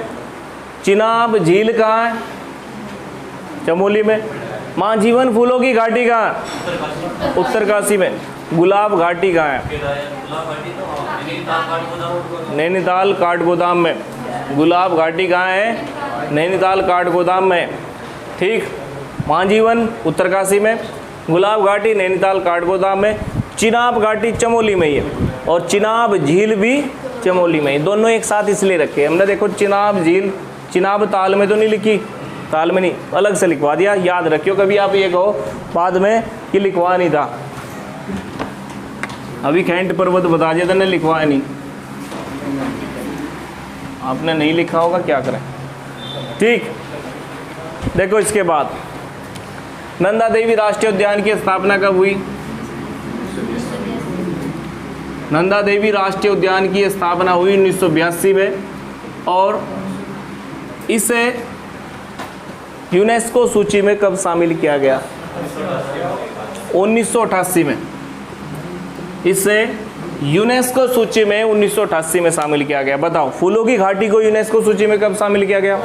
चिनाब झील कहाँ है? चमोली में। माँ जीवन फूलों की घाटी कहाँ? उत्तरकाशी में। गुलाब घाटी कहाँ है? नैनीताल काठगोदाम में। गुलाब घाटी कहाँ है? नैनीताल काठगोदाम में, ठीक। महाजीवन उत्तरकाशी में, गुलाब घाटी नैनीताल काठगोदाम में, चिनाब घाटी चमोली में ही है और चिनाब झील भी चमोली में ही। दोनों एक साथ इसलिए रखे हमने, देखो चिनाब झील, चिनाब ताल में तो नहीं लिखी, ताल में नहीं, अलग से लिखवा दिया। याद रखियो, कभी आप ये कहो बाद में कि लिखवा नहीं था। अभी कैंट पर्वत बता दिया था ने, लिखवाया नहीं, आपने नहीं लिखा होगा, क्या करें। ठीक, देखो इसके बाद नंदा देवी राष्ट्रीय उद्यान की स्थापना कब हुई? नंदा देवी राष्ट्रीय उद्यान की स्थापना हुई 1982 में, और इसे यूनेस्को सूची में कब शामिल किया गया? 1988 में। इसे यूनेस्को सूची में 1988 में शामिल किया गया। बताओ, फूलों की घाटी को यूनेस्को सूची में कब शामिल किया गया?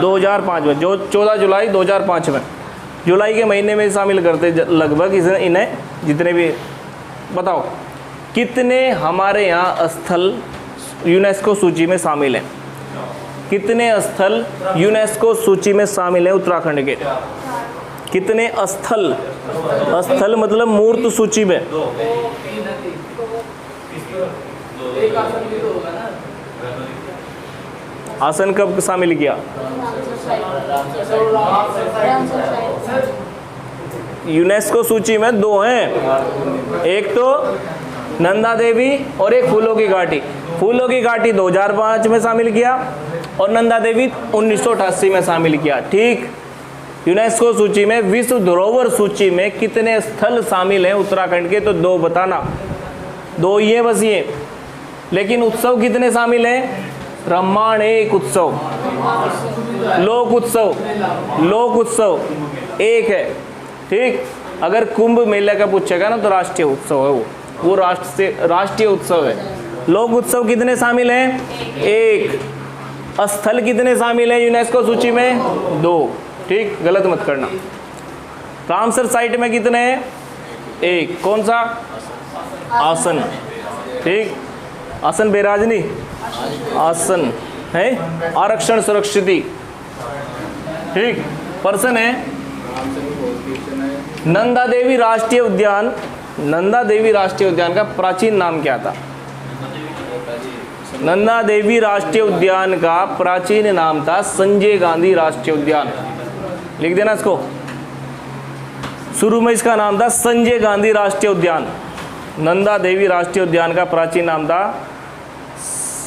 2005 में, जो 14 जुलाई 2005 में, जुलाई के महीने में शामिल करते लगभग इन्हें, जितने भी। बताओ कितने हमारे यहाँ स्थल यूनेस्को सूची में शामिल हैं? कितने स्थल यूनेस्को सूची में शामिल हैं उत्तराखंड के? कितने स्थल? स्थल मतलब मूर्त सूची में। आसन कब शामिल किया? यूनेस्को सूची में 2 हैं, एक तो नंदा देवी और एक फूलों की घाटी। फूलों की घाटी 2005 में शामिल किया और नंदा देवी 1988 में शामिल किया। ठीक, यूनेस्को सूची में, विश्व धरोहर सूची में कितने स्थल शामिल हैं उत्तराखंड के? तो 2 बताना, 2 ये बस ये। लेकिन उत्सव कितने शामिल हैं? ब्रह्मांड एक उत्सव, लोक उत्सव, लोक उत्सव एक है। ठीक, अगर कुंभ मेला का पूछेगा ना तो राष्ट्रीय उत्सव है वो राष्ट्रीय उत्सव है। लोक उत्सव कितने शामिल हैं? 1। स्थल कितने शामिल हैं यूनेस्को सूची में? 2। ठीक, गलत मत करना। रामसर साइट में कितने हैं? 1। कौन सा? आसन। ठीक, आसन बेराजनी आसन है, आरक्षण सुरक्षित। ठीक, पर्सन है। नंदा देवी राष्ट्रीय उद्यान, नंदा देवी राष्ट्रीय उद्यान का प्राचीन नाम क्या था? नंदा देवी राष्ट्रीय उद्यान का प्राचीन नाम था संजय गांधी राष्ट्रीय उद्यान। लिख देना इसको, शुरू में इसका नाम था संजय गांधी राष्ट्रीय उद्यान। नंदा देवी राष्ट्रीय उद्यान का प्राचीन नाम था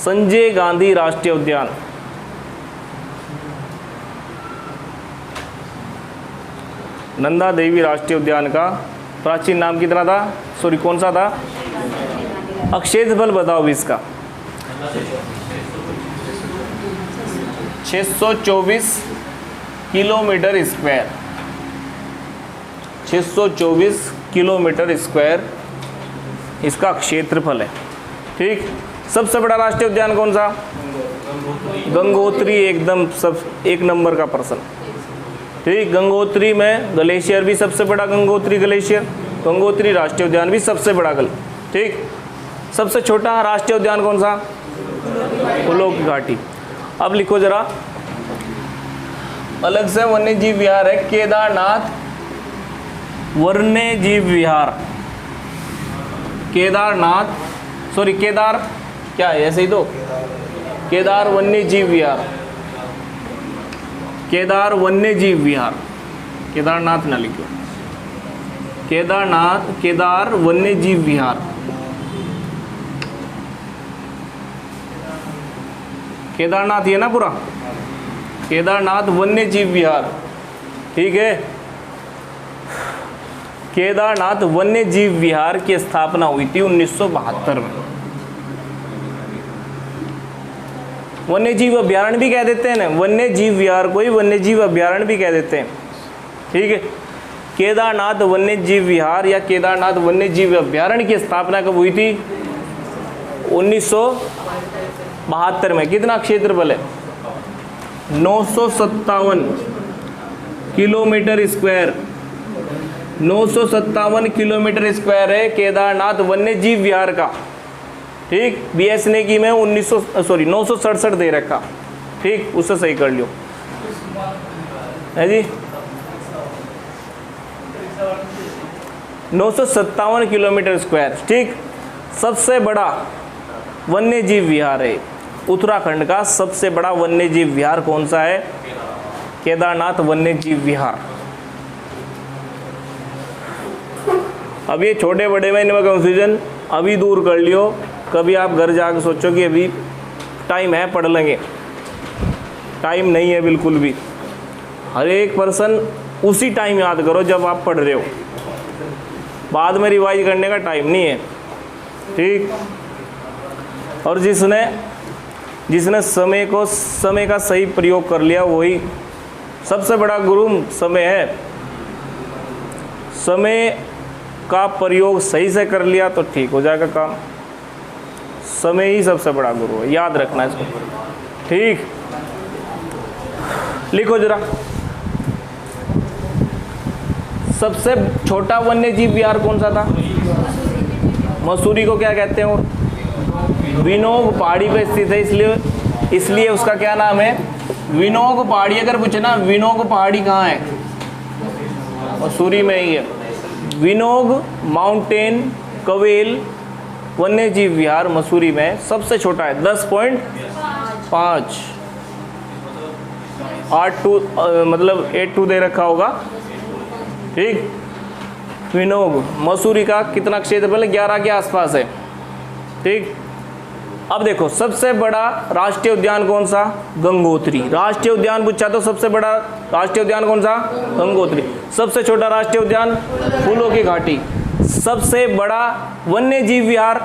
संजय गांधी राष्ट्रीय उद्यान। नंदा देवी राष्ट्रीय उद्यान का प्राचीन नाम कितना था? सॉरी, कौन सा था? क्षेत्रफल बताओ भी इसका। 624 किलोमीटर स्क्वायर। 624 किलोमीटर स्क्वायर इसका क्षेत्रफल है। ठीक, सबसे बड़ा राष्ट्रीय उद्यान कौन सा? गंगोत्री, एकदम सब 1 नंबर का पर्सन। ठीक, गंगोत्री में ग्लेशियर भी सबसे बड़ा, गंगोत्री ग्लेशियर। गंगोत्री राष्ट्रीय उद्यान भी सबसे बड़ा ठीक, सबसे छोटा राष्ट्रीय उद्यान कौन सा? फूलों की घाटी। अब लिखो जरा, अलग से वन्य जीव विहार है केदारनाथ वन्य जीव विहार। केदारनाथ, सॉरी केदार क्या है, ऐसे ही तो, केदार वन्य जीव विहार। केदार वन्य जीव विहार, केदारनाथ ना लिखो, केदारनाथ, केदार वन्य जीव विहार। केदारनाथ ये ना पूरा, केदारनाथ वन्य जीव विहार। ठीक है, केदारनाथ वन्य जीव विहार की स्थापना हुई थी 1972 में। वन्य जीव अभ्यारण्य भी कह देते हैं ना, वन्य जीव विहार को ही वन्य जीव अभ्यारण्य भी कह देते हैं। ठीक है, केदारनाथ वन्य जीव विहार या केदारनाथ वन्य जीव अभ्यारण्य की स्थापना कब हुई थी? 1972 में। कितना क्षेत्रफल है? 957 किलोमीटर स्क्वायर। 957 किलोमीटर स्क्वायर है केदारनाथ वन्य जीव विहार का। ठीक, BS ने की में 967 दे रखा। ठीक, उससे सही कर लियो है जी। 957 किलोमीटर स्क्वायर। ठीक, सबसे बड़ा वन्य जीव विहार है उत्तराखंड का। सबसे बड़ा वन्य जीव विहार कौन सा है? केदारनाथ वन्य जीव विहार। अब ये छोटे बड़े में इनमें कंफ्यूजन अभी दूर कर लियो, कभी आप घर जाकर सोचो कि अभी टाइम है पढ़ लेंगे, टाइम नहीं है बिल्कुल भी। हर एक पर्सन उसी टाइम याद करो जब आप पढ़ रहे हो, बाद में रिवाइज करने का टाइम नहीं है, ठीक। और जिसने समय का सही प्रयोग कर लिया वही सबसे बड़ा गुरु समय है। समय का प्रयोग सही से कर लिया तो ठीक हो जाएगा काम। समय ही सबसे बड़ा गुरु है, याद रखना इसको, ठीक। लिखो जरा, सबसे छोटा वन्य जीव विहार कौन सा था? मसूरी को क्या कहते हैं? और विनोग पहाड़ी पे स्थित है, इसलिए उसका क्या नाम है? विनोग पहाड़ी। अगर पूछना विनोग पहाड़ी कहाँ है, मसूरी में ही है। विनोग माउंटेन कवेल वन्य जीव विहार मसूरी में सबसे छोटा है, 10.5 8.2 मतलब 8.2 दे रखा होगा, ठीक। विनोग मसूरी का कितना क्षेत्रफल? 11 के आसपास है, ठीक। अब देखो सबसे बड़ा राष्ट्रीय उद्यान कौन सा? गंगोत्री। राष्ट्रीय उद्यान पूछा तो सबसे बड़ा राष्ट्रीय उद्यान कौन सा? गंगोत्री। सबसे छोटा राष्ट्रीय उद्यान? फूलों की घाटी। सबसे बड़ा वन्य जीव विहार?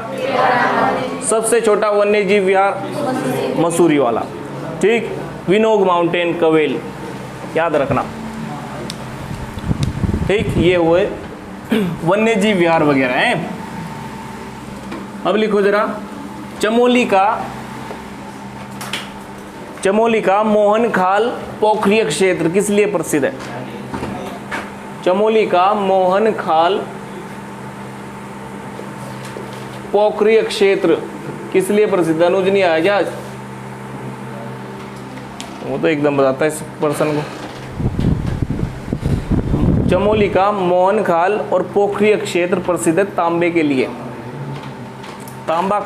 सबसे छोटा वन्य जीव विहार? मसूरी वाला, ठीक। विनोग माउंटेन कवेल, याद रखना, ठीक। ये हुए वन्य जीव विहार वगैरह हैं। अब लिखो जरा, चमोली का मोहनखाल पोखरीय क्षेत्र किस लिए प्रसिद्ध है? चमोली का मोहनखाल पोखरीय क्षेत्र किस लिए प्रसिद्ध है? अनुज नहीं आया क्या आज? वो तो एकदम बताता है इस पर्सन को। चमोली का मोहनखाल और पोखरीय क्षेत्र प्रसिद्ध है तांबे के लिए। तांबा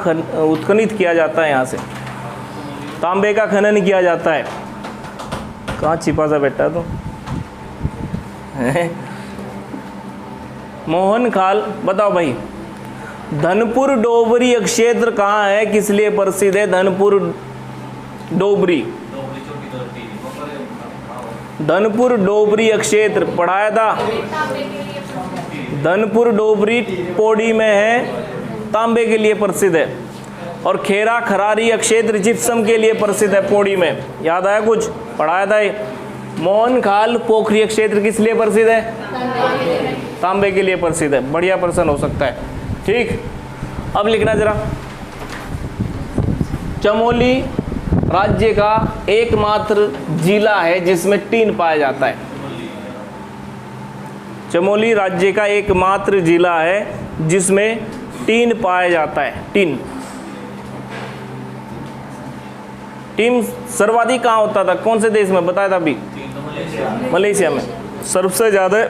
उत्खनित किया जाता है यहाँ से, तांबे का खनन किया जाता है। कहाँ छिपा सा बैठा तो मोहनखाल, बताओ भाई। धनपुर डोबरी क्षेत्र कहाँ है, किस लिए प्रसिद्ध है? धनपुर डोबरी, धनपुर डोबरी क्षेत्र पढ़ाया था। धनपुर डोबरी पौड़ी में है, तांबे के लिए प्रसिद्ध है। और खेरा खरारी क्षेत्र जिप्सम के लिए प्रसिद्ध है, पौड़ी में। याद आया कुछ? पढ़ाया था ये। मोहनखाल पोखरी क्षेत्र किस लिए प्रसिद्ध है? तांबे के लिए प्रसिद्ध है। बढ़िया प्रश्न हो सकता है, ठीक। अब लिखना जरा, चमोली राज्य का एकमात्र जिला है जिसमें टीन पाया जाता है। चमोली राज्य का एकमात्र जिला है जिसमें टीन पाया जाता है। टीन सर्वाधिक कहाँ होता था? कौन से देश में? बताया था अभी, मलेशिया में। सबसे ज़्यादा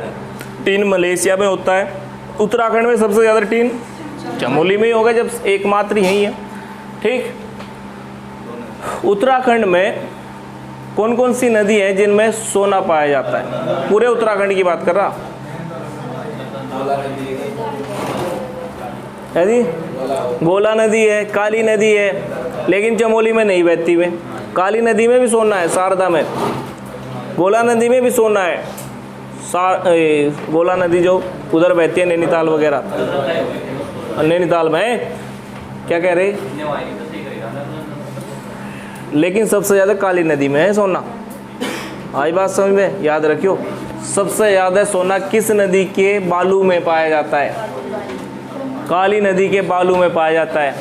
टीन मलेशिया में होता है। उत्तराखंड में सबसे ज़्यादा टीन चमोली में ही होगा, जब एकमात्र यही है, ठीक। उत्तराखंड में कौन कौन सी नदी है जिनमें सोना पाया जाता है? पूरे उत्तराखंड की बात कर रहा है जी। गोला नदी है, काली नदी है, लेकिन चमोली में नहीं बहती में। काली नदी में भी सोना है, शारदा में। गोला नदी में भी सोना है। गोला नदी जो उधर बहती है नैनीताल वगैरह, नैनीताल में है। क्या कह रहे? लेकिन सबसे ज़्यादा काली नदी में है सोना। आई बात समझ में? याद रखियो, सबसे ज़्यादा सोना किस नदी के बालू में पाया जाता है? काली नदी के बालू में पाया जाता है।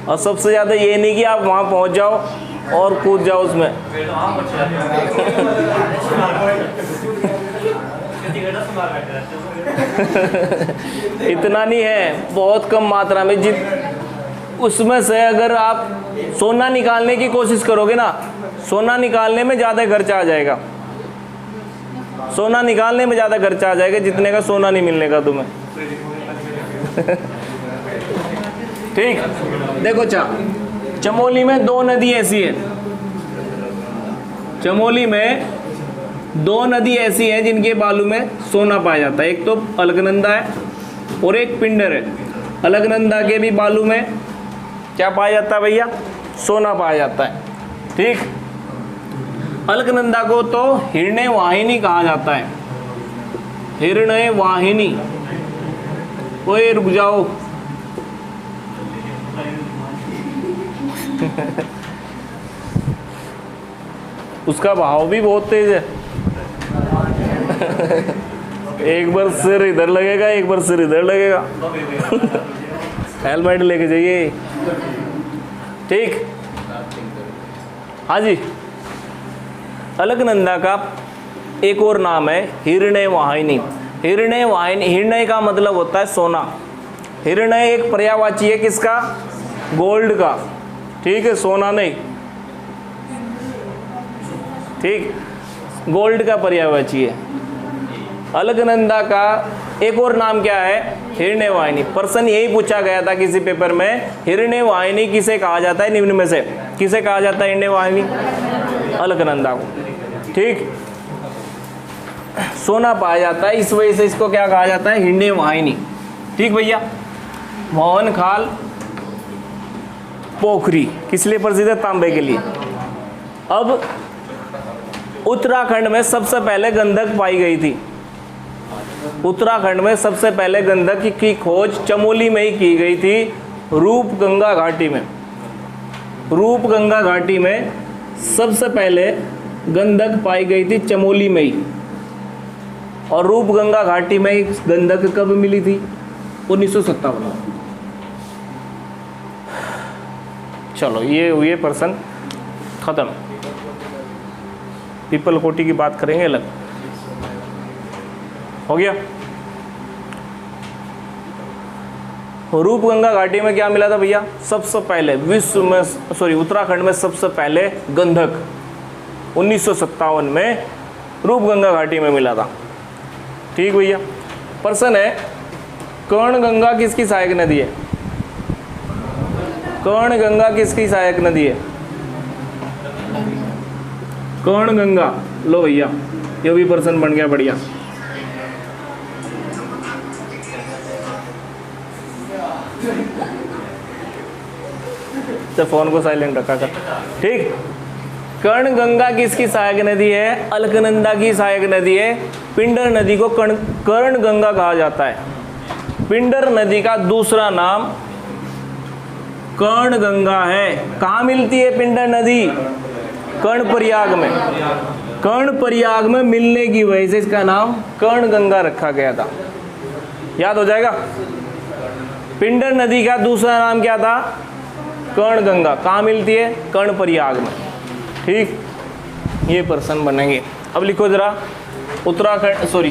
और सबसे ज़्यादा ये नहीं कि आप वहाँ पहुँच जाओ और कूद जाओ उसमें इतना नहीं है, बहुत कम मात्रा में। उसमें से अगर आप सोना निकालने की कोशिश करोगे ना, सोना निकालने में ज़्यादा खर्चा आ जाएगा। सोना निकालने में ज़्यादा खर्चा आ जाएगा जितने का सोना नहीं मिलने का तुम्हें। ठीक, देखो चमोली में दो नदी ऐसी है। चमोली में दो नदी ऐसी हैं जिनके बालू में सोना पाया जाता है। एक तो अलकनंदा है और एक पिंडर है। अलकनंदा के भी बालू में क्या पाया जाता है भैया? सोना पाया जाता है। ठीक, अलकनंदा को तो हिरण्य वाहिनी कहा जाता है। हिरण्य वाहिनी। ओए रुक जाओ। उसका भाव भी बहुत तेज है। एक बार सिर इधर लगेगा, एक बार सिर इधर लगेगा। हेलमेट लेके जाइए। ठीक, हाँ जी। अलकनंदा का एक और नाम है हिरण्य वाहिनी। हिरण्य वाहिनी, हिरण्य का मतलब होता है सोना। हिरण्य एक पर्यायवाची है किसका? गोल्ड का। ठीक है, सोना नहीं। ठीक, गोल्ड का पर्यायवाची है। अलकनंदा का एक और नाम क्या है? हिरण्य वाहिनी। प्रश्न यही पूछा गया था किसी पेपर में, हिरण्य वाहिनी किसे कहा जाता है? निम्न में से किसे कहा जाता है हिरण्य वाहिनी? अलकनंदा को। ठीक, सोना पाया जाता है, इस वजह से इसको क्या कहा जाता है? हिरण्य वाहिनी। ठीक भैया। मोहन खाल पोखरी किस लिए प्रसिद्ध है? तांबे के लिए। अब उत्तराखंड में सबसे पहले गंधक पाई गई थी। उत्तराखंड में सबसे पहले गंधक की खोज चमोली में ही की गई थी, रूपगंगा घाटी में। रूपगंगा घाटी में सबसे पहले गंधक पाई गई थी चमोली में ही। और रूपगंगा घाटी में गंधक कब मिली थी? 1957 में। चलो ये हुए प्रश्न खत्म। पीपल कोटी की बात करेंगे अलग। हो गया। रूपगंगा घाटी में क्या मिला था भैया? सबसे पहले विश्व में, सॉरी उत्तराखंड में सबसे पहले गंधक 1957 में रूपगंगा घाटी में मिला था। ठीक भैया। प्रश्न है, कर्णगंगा किसकी सहायक नदी है? कर्णगंगा किसकी सहायक नदी है? कर्णगंगा। लो भैया, ये भी प्रश्न बन गया बढ़िया। तो फोन को साइलेंट रखा कर। ठीक, कर्णगंगा किसकी सहायक नदी है? अलकनंदा की सहायक नदी है। पिंडर नदी को कर्णगंगा कहा जाता है। पिंडर नदी का दूसरा नाम कर्णगंगा है। कहाँ मिलती है पिंडर नदी? कर्णप्रयाग में। कर्णप्रयाग में मिलने की वजह से इसका नाम कर्णगंगा रखा गया था। याद हो जाएगा। पिंडर नदी का दूसरा नाम क्या था? कर्णगंगा। कहाँ मिलती है? कर्णप्रयाग में। ठीक, ये प्रश्न बनेंगे। अब लिखो जरा, उत्तराखंड, सॉरी